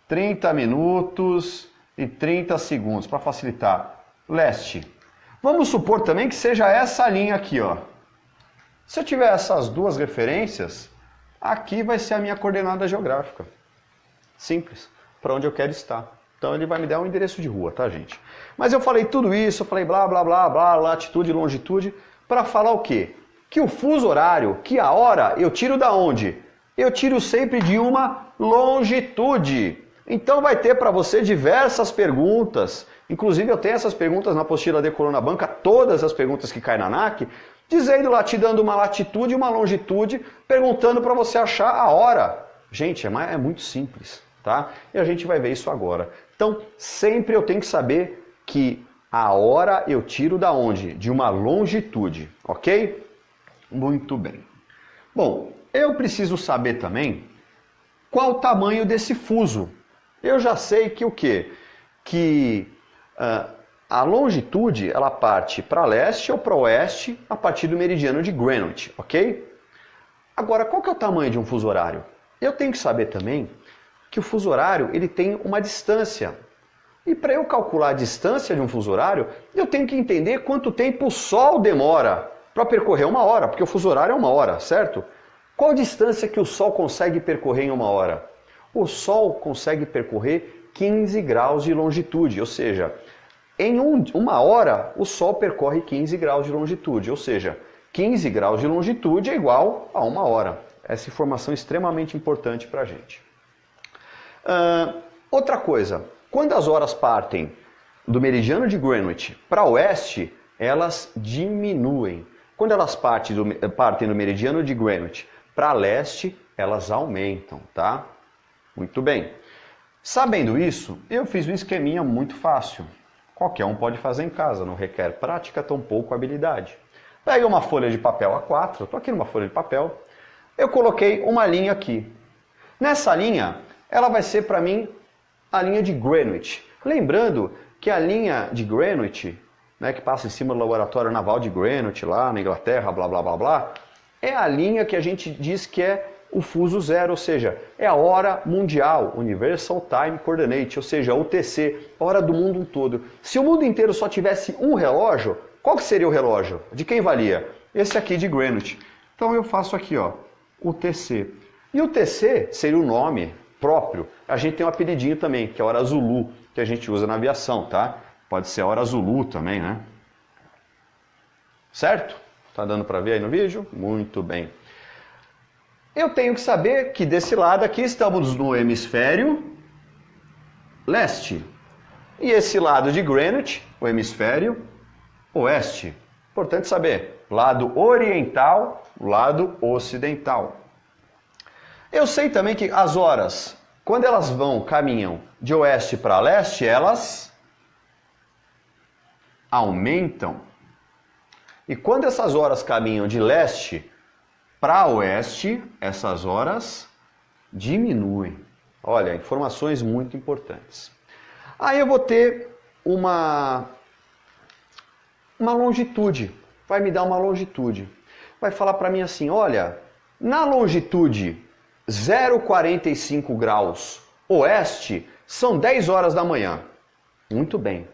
30 minutos e 30 segundos, para facilitar. Leste. Vamos supor também que seja essa linha aqui, ó. Se eu tiver essas duas referências, aqui vai ser a minha coordenada geográfica. Simples, para onde eu quero estar. Então ele vai me dar um endereço de rua, tá, gente? Mas eu falei tudo isso, eu falei blá, blá, blá, blá, latitude e longitude, para falar o quê? Que o fuso horário, que a hora, eu tiro da onde? Eu tiro sempre de uma longitude. Então vai ter para você diversas perguntas, inclusive eu tenho essas perguntas na apostila de Coluna Banca, todas as perguntas que caem na ANAC, dizendo lá, te dando uma latitude e uma longitude, perguntando para você achar a hora. Gente, é muito simples, tá? E a gente vai ver isso agora. Então, sempre eu tenho que saber que a hora eu tiro da onde? De uma longitude, ok? Muito bem. Bom, eu preciso saber também qual o tamanho desse fuso. Eu já sei que o quê? Que a longitude ela parte para leste ou para oeste a partir do meridiano de Greenwich, ok? Agora, qual que é o tamanho de um fuso horário? Eu tenho que saber também que o fuso horário ele tem uma distância. E para eu calcular a distância de um fuso horário, eu tenho que entender quanto tempo o Sol demora para percorrer uma hora, porque o fuso horário é uma hora, certo? Qual a distância que o Sol consegue percorrer em uma hora? O Sol consegue percorrer 15 graus de longitude, ou seja, em uma hora o Sol percorre 15 graus de longitude, ou seja, 15 graus de longitude é igual a uma hora. Essa informação é extremamente importante para a gente. Outra coisa, quando as horas partem do meridiano de Greenwich para oeste, elas diminuem. Quando elas partem do meridiano de Greenwich para leste, elas aumentam, tá? Muito bem. Sabendo isso, eu fiz um esqueminha muito fácil. Qualquer um pode fazer em casa, não requer prática, tampouco habilidade. Pega uma folha de papel A4, eu estou aqui numa folha de papel, eu coloquei uma linha aqui. Nessa linha, ela vai ser para mim a linha de Greenwich. Lembrando que a linha de Greenwich, né, que passa em cima do laboratório naval de Greenwich, lá na Inglaterra, blá blá blá blá, é a linha que a gente diz que é o fuso zero, ou seja, é a hora mundial, Universal Time Coordinate, ou seja, UTC, a hora do mundo todo. Se o mundo inteiro só tivesse um relógio, qual que seria o relógio? De quem valia? Esse aqui de Greenwich. Então eu faço aqui, ó, UTC. E o TC seria o nome próprio. A gente tem um apelidinho também, que é a hora Zulu, que a gente usa na aviação, tá? Pode ser a hora Zulu também, né? Certo? Tá dando para ver aí no vídeo? Muito bem. Eu tenho que saber que desse lado aqui estamos no hemisfério leste. E esse lado de Greenwich, o hemisfério oeste. Importante saber, lado oriental, lado ocidental. Eu sei também que as horas, quando elas caminham de oeste para leste, elas aumentam. E quando essas horas caminham de leste para oeste, essas horas diminuem. Olha, informações muito importantes. Aí eu vou ter uma longitude. Vai me dar uma longitude. Vai falar para mim assim, olha, na longitude 0,45 graus oeste, são 10 horas da manhã. Muito bem.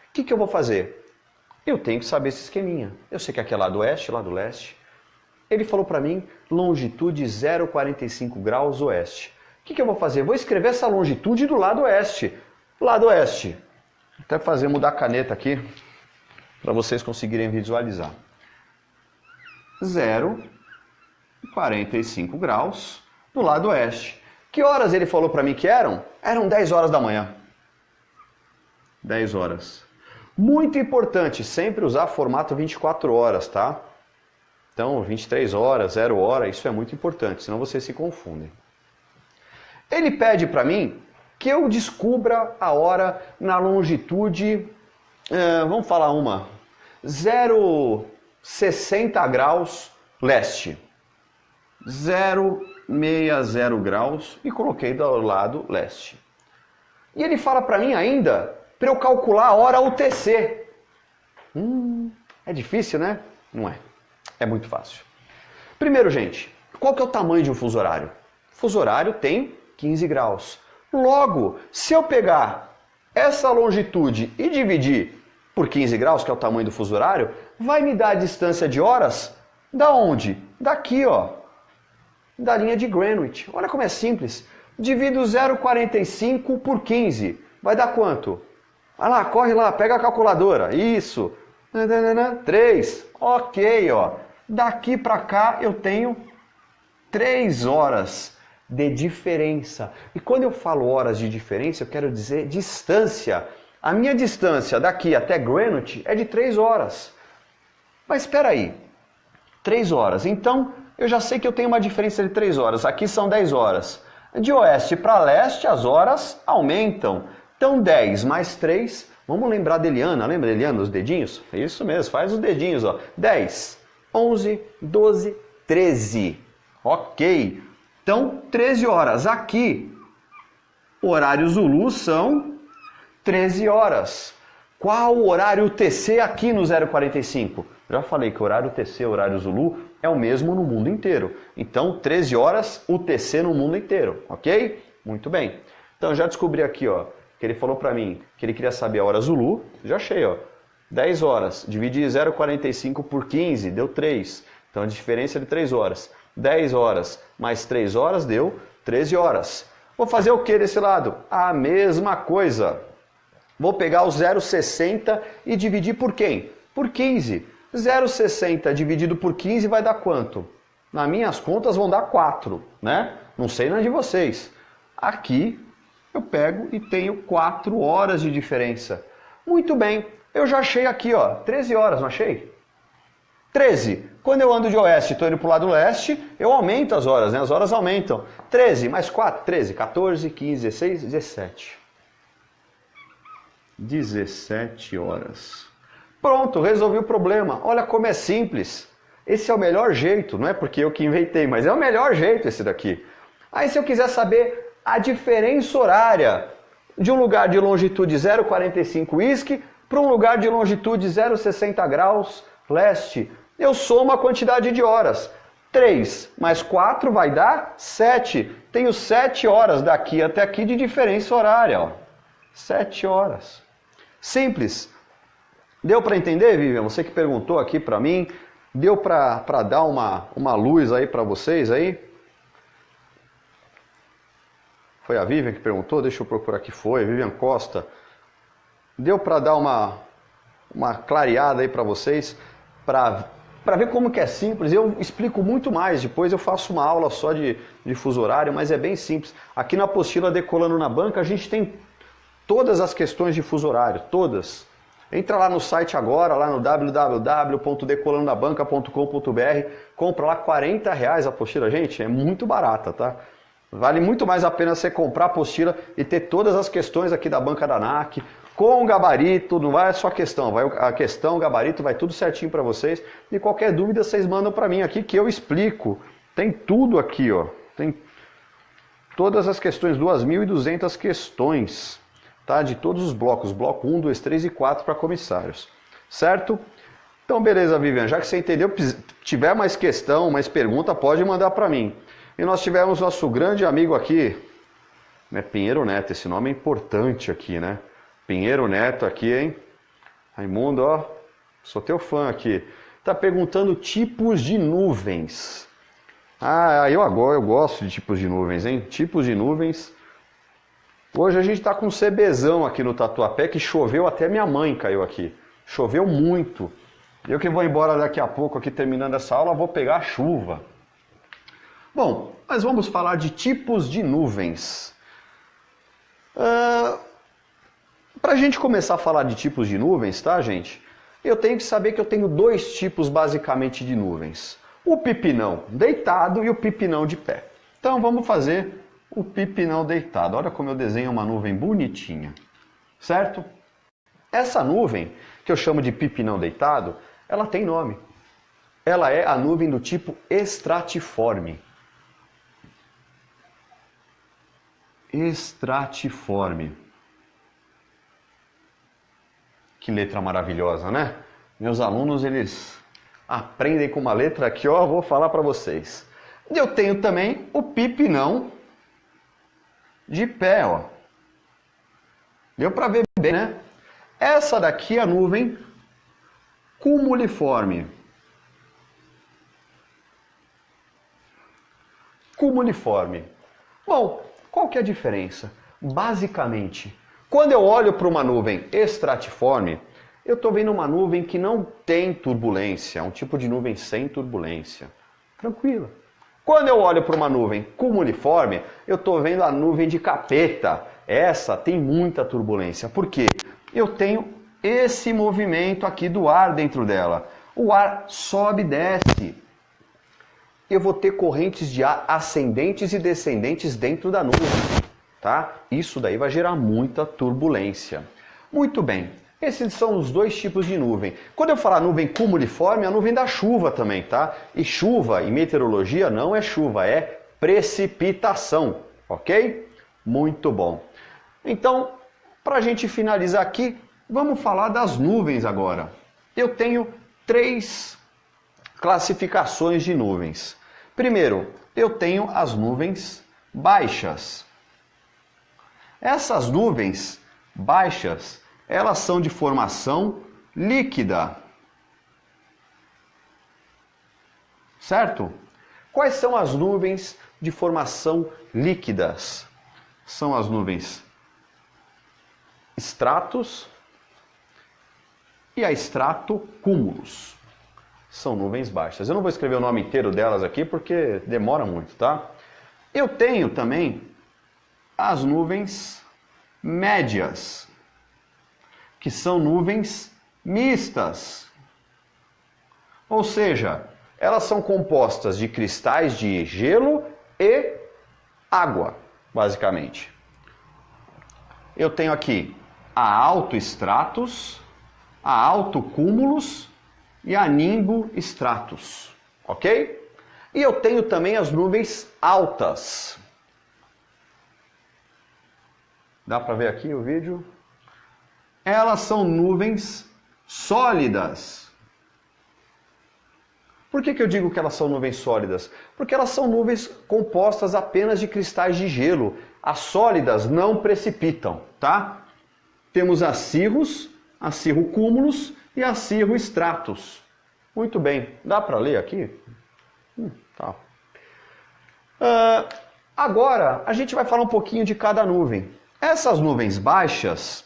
O que eu vou fazer? Eu tenho que saber esse esqueminha. Eu sei que aqui é lado oeste, lado leste. Ele falou para mim, longitude 0,45 graus oeste. O que eu vou fazer? Vou escrever essa longitude do lado oeste. Lado oeste. Vou até mudar a caneta aqui, para vocês conseguirem visualizar. 0,45 graus do lado oeste. Que horas ele falou para mim que eram? Eram 10 horas da manhã. 10 horas. Muito importante, sempre usar formato 24 horas, tá? Então, 23 horas, 0 hora, isso é muito importante, senão vocês se confundem. Ele pede para mim que eu descubra a hora na longitude, vamos falar uma, 0,60 graus leste. 0,60 graus e coloquei do lado leste. E ele fala para mim ainda para eu calcular a hora UTC. É difícil, né? Não é. É muito fácil. Primeiro, gente, qual que é o tamanho de um fuso horário? O fuso horário tem 15 graus. Logo, se eu pegar essa longitude e dividir por 15 graus, que é o tamanho do fuso horário, vai me dar a distância de horas da onde? Daqui, ó. Da linha de Greenwich. Olha como é simples. Divido 0,45 por 15. Vai dar quanto? Vai lá, corre lá, pega a calculadora. Isso. 3. Ok, ó. Daqui para cá eu tenho 3 horas de diferença. E quando eu falo horas de diferença, eu quero dizer distância. A minha distância daqui até Greenwich é de 3 horas. Mas espera aí. 3 horas. Então, eu já sei que eu tenho uma diferença de 3 horas. Aqui são 10 horas. De oeste para leste, as horas aumentam. Então, 10 mais 3. Vamos lembrar da Eliana. Lembra da Eliana, os dedinhos? Isso mesmo, faz os dedinhos, ó. 10, 11, 12, 13. Ok. Então, 13 horas. Aqui, o horário Zulu são 13 horas. Qual o horário UTC aqui no 045? Já falei que o horário UTC, o horário Zulu, é o mesmo no mundo inteiro. Então, 13 horas UTC no mundo inteiro, ok? Muito bem. Então, já descobri aqui, ó, que ele falou para mim que ele queria saber a hora Zulu. Já achei, ó. 10 horas. Dividi 0,45 por 15, deu 3. Então, a diferença é de 3 horas. 10 horas. Mais 3 horas deu 13 horas. Vou fazer o que desse lado? A mesma coisa. Vou pegar o 0,60 e dividir por quem? Por 15. 0,60 dividido por 15 vai dar quanto? Nas minhas contas vão dar 4, né? Não sei na de vocês. Aqui eu pego e tenho 4 horas de diferença. Muito bem, eu já achei aqui, ó, 13 horas, não achei? 13. Quando eu ando de oeste e estou indo para o lado leste, eu aumento as horas, né? As horas aumentam. 13 mais 4, 13, 14, 15, 16, 17. 17 horas. Pronto, resolvi o problema. Olha como é simples. Esse é o melhor jeito, não é porque eu que inventei, mas é o melhor jeito esse daqui. Aí se eu quiser saber a diferença horária de um lugar de longitude 0,45 whisky para um lugar de longitude 0,60 graus leste, eu somo a quantidade de horas. 3 mais 4 vai dar 7. Tenho 7 horas daqui até aqui de diferença horária. Ó. 7 horas. Simples. Deu para entender, Vivian? Você que perguntou aqui para mim. Deu para dar uma luz aí para vocês aí? Foi a Vivian que perguntou? Deixa eu procurar aqui. Foi, Vivian Costa. Deu para dar uma clareada aí para vocês? Para ver como que é simples. Eu explico muito mais. Depois eu faço uma aula só de fuso horário, mas é bem simples. Aqui na apostila Decolando na Banca a gente tem todas as questões de fuso horário. Todas. Entra lá no site agora, lá no www.decolanonabanca.com.br, compra lá R$40 a apostila. Gente, é muito barata, tá? Vale muito mais a pena você comprar a apostila e ter todas as questões aqui da banca da ANAC, com gabarito, não vai só a questão, vai a questão, o gabarito, vai tudo certinho para vocês. E qualquer dúvida vocês mandam para mim aqui que eu explico. Tem tudo aqui, ó. Tem todas as questões, 2.200 questões. Tá? De todos os blocos, bloco 1, 2, 3 e 4 para comissários, certo? Então beleza, Vivian, já que você entendeu, tiver mais questão, mais pergunta, pode mandar para mim. E nós tivemos nosso grande amigo aqui, né, Pinheiro Neto, esse nome é importante aqui, né? Pinheiro Neto aqui, hein? Raimundo, ó, sou teu fã aqui. Tá perguntando tipos de nuvens. Ah, eu gosto de tipos de nuvens, hein? Tipos de nuvens. Hoje a gente está com um CBzão aqui no Tatuapé que choveu, até minha mãe caiu aqui. Choveu muito. Eu que vou embora daqui a pouco aqui terminando essa aula, vou pegar a chuva. Bom, mas vamos falar de tipos de nuvens. Para a gente começar a falar de tipos de nuvens, tá, gente? Eu tenho que saber que eu tenho 2 tipos basicamente de nuvens. O pipinão deitado e o pipinão de pé. Então vamos fazer o pipinão deitado. Olha como eu desenho uma nuvem bonitinha, certo? Essa nuvem, que eu chamo de pipinão deitado, ela tem nome. Ela é a nuvem do tipo estratiforme. Estratiforme. Que letra maravilhosa, né? Meus alunos, eles aprendem com uma letra aqui, ó, vou falar para vocês. Eu tenho também o pipinão de pé, ó. Deu para ver bem, né? Essa daqui é a nuvem cumuliforme. Cumuliforme. Bom, qual que é a diferença? Basicamente, quando eu olho para uma nuvem estratiforme, eu estou vendo uma nuvem que não tem turbulência, um tipo de nuvem sem turbulência. Tranquila. Quando eu olho para uma nuvem cumuliforme, eu estou vendo a nuvem de capeta. Essa tem muita turbulência. Por quê? Eu tenho esse movimento aqui do ar dentro dela. O ar sobe e desce. Eu vou ter correntes de ar ascendentes e descendentes dentro da nuvem. Tá? Isso daí vai gerar muita turbulência. Muito bem. Esses são os 2 tipos de nuvem. Quando eu falar nuvem cumuliforme, é a nuvem da chuva também, tá? E chuva, em meteorologia, não é chuva, é precipitação, ok? Muito bom. Então, para a gente finalizar aqui, vamos falar das nuvens agora. Eu tenho 3 classificações de nuvens. Primeiro, eu tenho as nuvens baixas. Essas nuvens baixas, elas são de formação líquida. Certo? Quais são as nuvens de formação líquidas? São as nuvens estratos e a estratocúmulos. São nuvens baixas. Eu não vou escrever o nome inteiro delas aqui porque demora muito, tá? Eu tenho também as nuvens médias, que são nuvens mistas. Ou seja, elas são compostas de cristais de gelo e água, basicamente. Eu tenho aqui a altoestratos, a altocúmulos e a nimboestratos, ok? E eu tenho também as nuvens altas. Dá para ver aqui o vídeo? Elas são nuvens sólidas. Por que eu digo que elas são nuvens sólidas? Porque elas são nuvens compostas apenas de cristais de gelo. As sólidas não precipitam, tá? Temos as cirrocúmulos e as cirroestratos. Muito bem. Dá para ler aqui? Tá. Agora, a gente vai falar um pouquinho de cada nuvem. Essas nuvens baixas,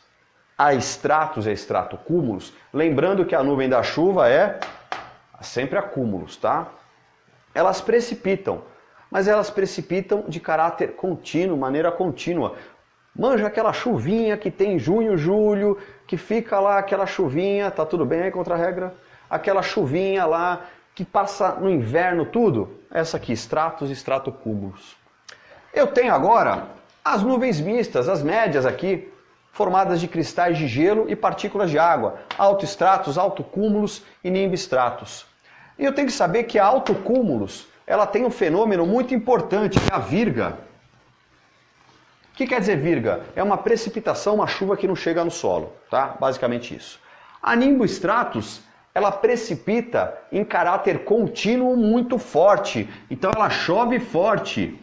a estratos e a estratocúmulos, lembrando que a nuvem da chuva é sempre acúmulos, tá? Elas precipitam, mas elas precipitam de caráter contínuo, maneira contínua. Manja aquela chuvinha que tem em junho, julho, que fica lá aquela chuvinha, tá tudo bem aí contra a regra? Aquela chuvinha lá que passa no inverno tudo. Essa aqui, estratos e estratocúmulos. Eu tenho agora as nuvens mistas, as médias aqui, formadas de cristais de gelo e partículas de água, altoestratos, altocúmulos e nimboestratos. E eu tenho que saber que a altocúmulos, ela tem um fenômeno muito importante, que é a virga. O que quer dizer virga? É uma precipitação, uma chuva que não chega no solo, tá? Basicamente isso. A nimboestratos, ela precipita em caráter contínuo muito forte, então ela chove forte.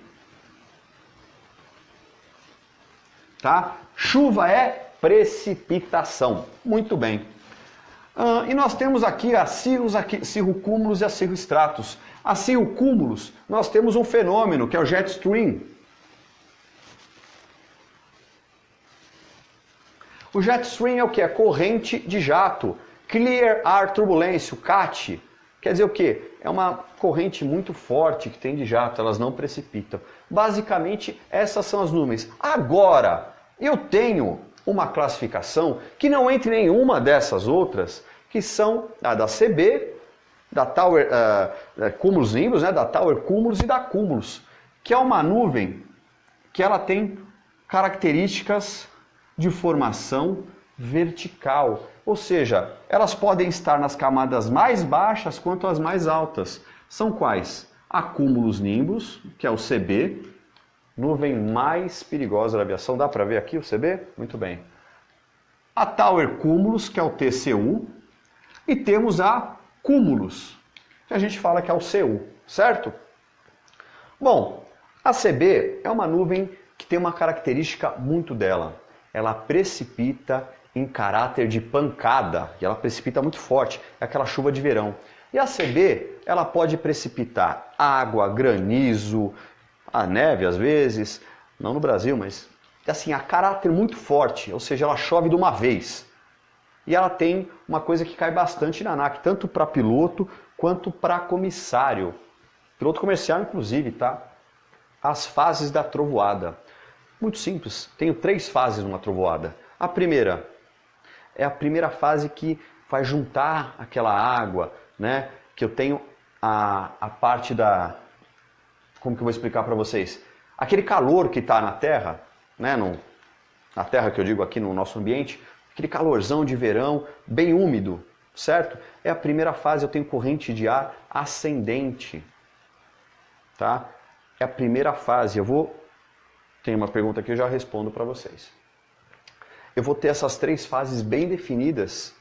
Tá? Chuva é precipitação. Muito bem. E nós temos aqui as cirrocúmulos e as cirroestratos. As cirrocúmulos, nós temos um fenômeno que é o jet stream. O jet stream é o que? É corrente de jato. Clear Air Turbulence, o CAT. Quer dizer o quê? É uma corrente muito forte que tem de jato, elas não precipitam. Basicamente, essas são as nuvens. Agora, eu tenho uma classificação que não entra em nenhuma dessas outras, que são a da CB, da Tower Cumulus Nimbus, né, da Tower Cumulus e da Cumulus, que é uma nuvem que ela tem características de formação vertical. Ou seja, elas podem estar nas camadas mais baixas quanto as mais altas. São quais? A Cumulus Nimbus, que é o CB, nuvem mais perigosa da aviação. Dá para ver aqui o CB? Muito bem. A Tower Cumulus, que é o TCU, e temos a Cumulus, que a gente fala que é o CU, certo? Bom, a CB é uma nuvem que tem uma característica muito dela. Ela precipita em caráter de pancada, e ela precipita muito forte, é aquela chuva de verão. E a CB, ela pode precipitar água, granizo, a neve às vezes, não no Brasil, mas assim, a caráter muito forte, ou seja, ela chove de uma vez. E ela tem uma coisa que cai bastante na ANAC, tanto para piloto quanto para comissário. Piloto comercial, inclusive, tá? As fases da trovoada. Muito simples, tenho 3 fases numa trovoada. A primeira é a primeira fase que vai juntar aquela água, né? Que eu tenho a parte da... Como que eu vou explicar para vocês? Aquele calor que está na Terra, né? Na Terra que eu digo aqui no nosso ambiente, aquele calorzão de verão, bem úmido, certo? É a primeira fase, eu tenho corrente de ar ascendente, tá? É a primeira fase, tem uma pergunta aqui, eu já respondo para vocês. Eu vou ter essas 3 fases bem definidas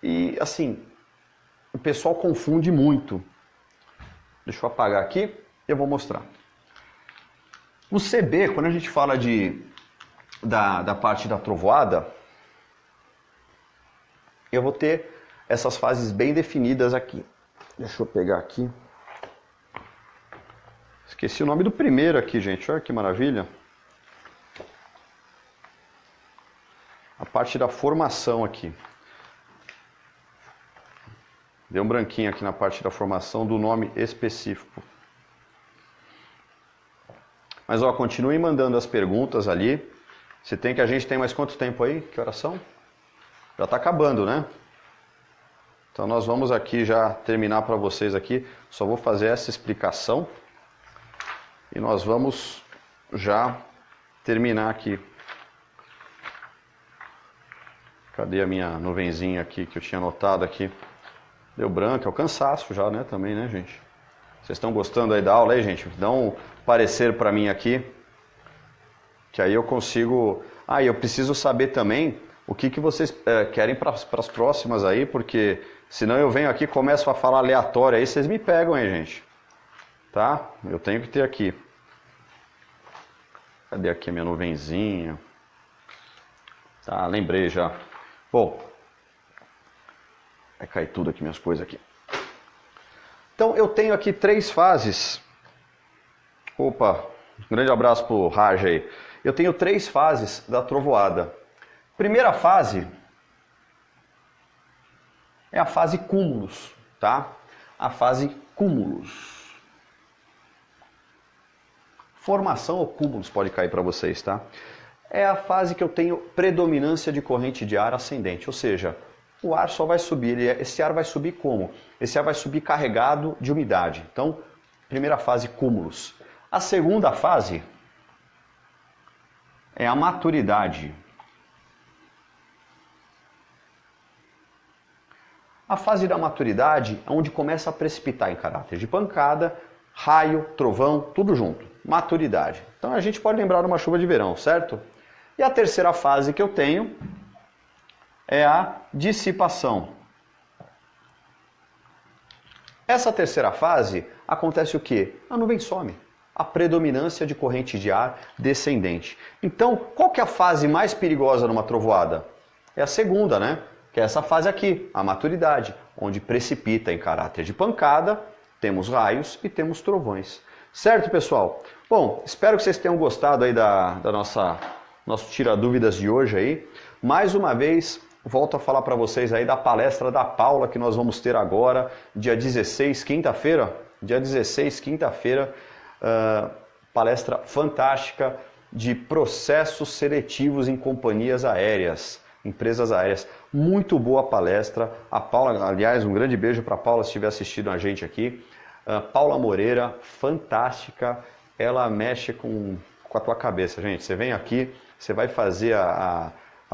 e, assim, o pessoal confunde muito. Deixa eu apagar aqui e eu vou mostrar. No CB, quando a gente fala da parte da trovoada, eu vou ter essas fases bem definidas aqui. Deixa eu pegar aqui. Esqueci o nome do primeiro aqui, gente. Olha que maravilha. A parte da formação aqui. Deu um branquinho aqui na parte da formação do nome específico. Mas ó, continue mandando as perguntas ali. Se tem que a gente tem mais quanto tempo aí? Que horas são? Já está acabando, né? Então nós vamos aqui já terminar para vocês aqui. Só vou fazer essa explicação. E nós vamos já terminar aqui. Cadê a minha nuvenzinha aqui que eu tinha anotado aqui? Deu branco, é o cansaço já, né? Também, né, gente? Vocês estão gostando aí da aula aí, gente? Dá um parecer para mim aqui. Que aí eu consigo... Ah, e eu preciso saber também o que vocês querem para as próximas aí, porque senão eu venho aqui e começo a falar aleatório aí, vocês me pegam aí, gente. Tá? Eu tenho que ter aqui. Cadê aqui a minha nuvenzinha? Tá, lembrei já. Bom, vai cair tudo aqui, minhas coisas aqui. Então, eu tenho aqui 3 fases. Opa, um grande abraço pro Raj aí. Eu tenho 3 fases da trovoada. Primeira fase é a fase cúmulos, tá? A fase cúmulos. Formação ou cúmulos pode cair para vocês, tá? É a fase que eu tenho predominância de corrente de ar ascendente, ou seja, o ar só vai subir. Esse ar vai subir como? Esse ar vai subir carregado de umidade. Então, primeira fase, cúmulos. A segunda fase é a maturidade. A fase da maturidade é onde começa a precipitar em caráter de pancada, raio, trovão, tudo junto. Maturidade. Então a gente pode lembrar de uma chuva de verão, certo? E a terceira fase que eu tenho é a dissipação. Essa terceira fase acontece o quê? A nuvem some. A predominância de corrente de ar descendente. Então, qual que é a fase mais perigosa numa trovoada? É a segunda, né? Que é essa fase aqui, a maturidade, onde precipita em caráter de pancada, temos raios e temos trovões. Certo, pessoal? Bom, espero que vocês tenham gostado aí da nosso Tira Dúvidas de hoje aí. Mais uma vez, volto a falar para vocês aí da palestra da Paula que nós vamos ter agora, dia 16, quinta-feira. Dia 16, quinta-feira, palestra fantástica de processos seletivos em companhias aéreas, empresas aéreas. Muito boa palestra. A Paula, aliás, um grande beijo para a Paula se estiver assistindo a gente aqui. Paula Moreira, fantástica. Ela mexe com a tua cabeça, gente. Você vem aqui, você vai fazer a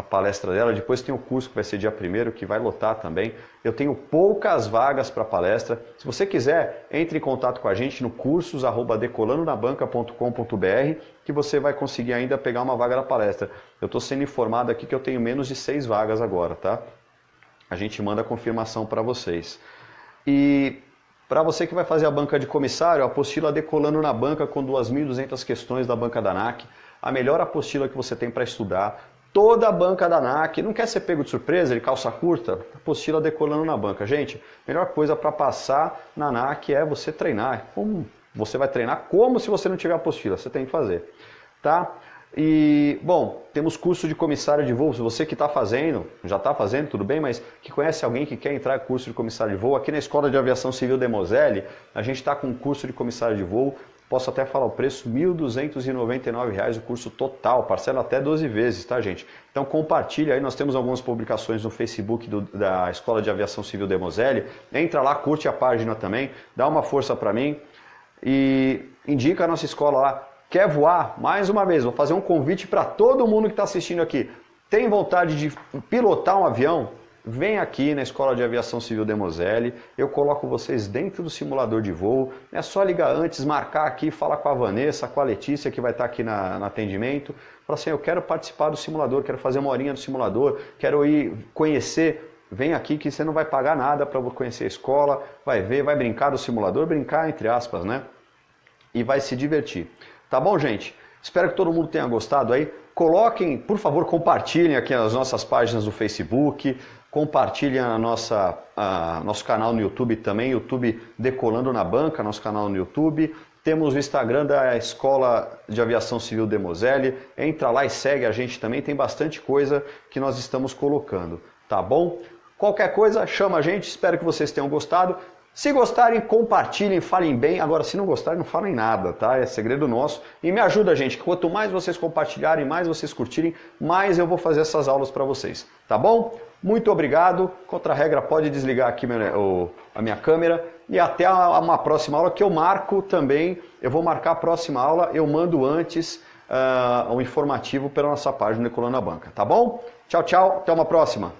palestra dela, depois tem o curso que vai ser dia 1º, que vai lotar também. Eu tenho poucas vagas para palestra. Se você quiser, entre em contato com a gente no cursos@decolanonabanca.com.br que você vai conseguir ainda pegar uma vaga na palestra. Eu estou sendo informado aqui que eu tenho menos de 6 vagas agora, tá? A gente manda a confirmação para vocês. E para você que vai fazer a banca de comissário, a apostila Decolando na Banca com 2.200 questões da banca da ANAC, a melhor apostila que você tem para estudar. Toda a banca da ANAC, não quer ser pego de surpresa, de calça curta? Apostila Decolando na Banca. Gente, a melhor coisa para passar na ANAC é você treinar. Você vai treinar como se você não tiver apostila, você tem que fazer. Tá? E, bom, temos curso de comissário de voo. Se você que está fazendo, já está fazendo, tudo bem, mas que conhece alguém que quer entrar em curso de comissário de voo, aqui na Escola de Aviação Civil de Moselle, a gente está com um curso de comissário de voo. Posso até falar o preço, R$ 1.299 o curso total, parcela até 12 vezes, tá, gente? Então compartilha aí, nós temos algumas publicações no Facebook da Escola de Aviação Civil de Moselle. Entra lá, curte a página também, dá uma força para mim e indica a nossa escola lá. Quer voar? Mais uma vez, vou fazer um convite para todo mundo que está assistindo aqui. Tem vontade de pilotar um avião? Vem aqui na Escola de Aviação Civil de Moselle, eu coloco vocês dentro do simulador de voo. É só ligar antes, marcar aqui, falar com a Vanessa, com a Letícia, que vai estar aqui no atendimento. Falar assim, eu quero participar do simulador, quero fazer uma horinha do simulador, quero ir conhecer. Vem aqui que você não vai pagar nada para conhecer a escola, vai ver, vai brincar do simulador, brincar entre aspas, né? E vai se divertir. Tá bom, gente? Espero que todo mundo tenha gostado aí. Coloquem, por favor, compartilhem aqui as nossas páginas do Facebook, compartilhem nosso canal no YouTube também, YouTube Decolando na Banca, nosso canal no YouTube. Temos o Instagram da Escola de Aviação Civil Demoselle. Entra lá e segue a gente também, tem bastante coisa que nós estamos colocando, tá bom? Qualquer coisa, chama a gente, espero que vocês tenham gostado. Se gostarem, compartilhem, falem bem. Agora, se não gostarem, não falem nada, tá? É segredo nosso. E me ajuda, gente. Quanto mais vocês compartilharem, mais vocês curtirem, mais eu vou fazer essas aulas para vocês, tá bom? Muito obrigado. Contra a regra, pode desligar aqui a minha câmera. E até uma próxima aula que eu marco também. Eu vou marcar a próxima aula, eu mando antes um informativo pela nossa página Decolando a Banca, tá bom? Tchau, tchau. Até uma próxima.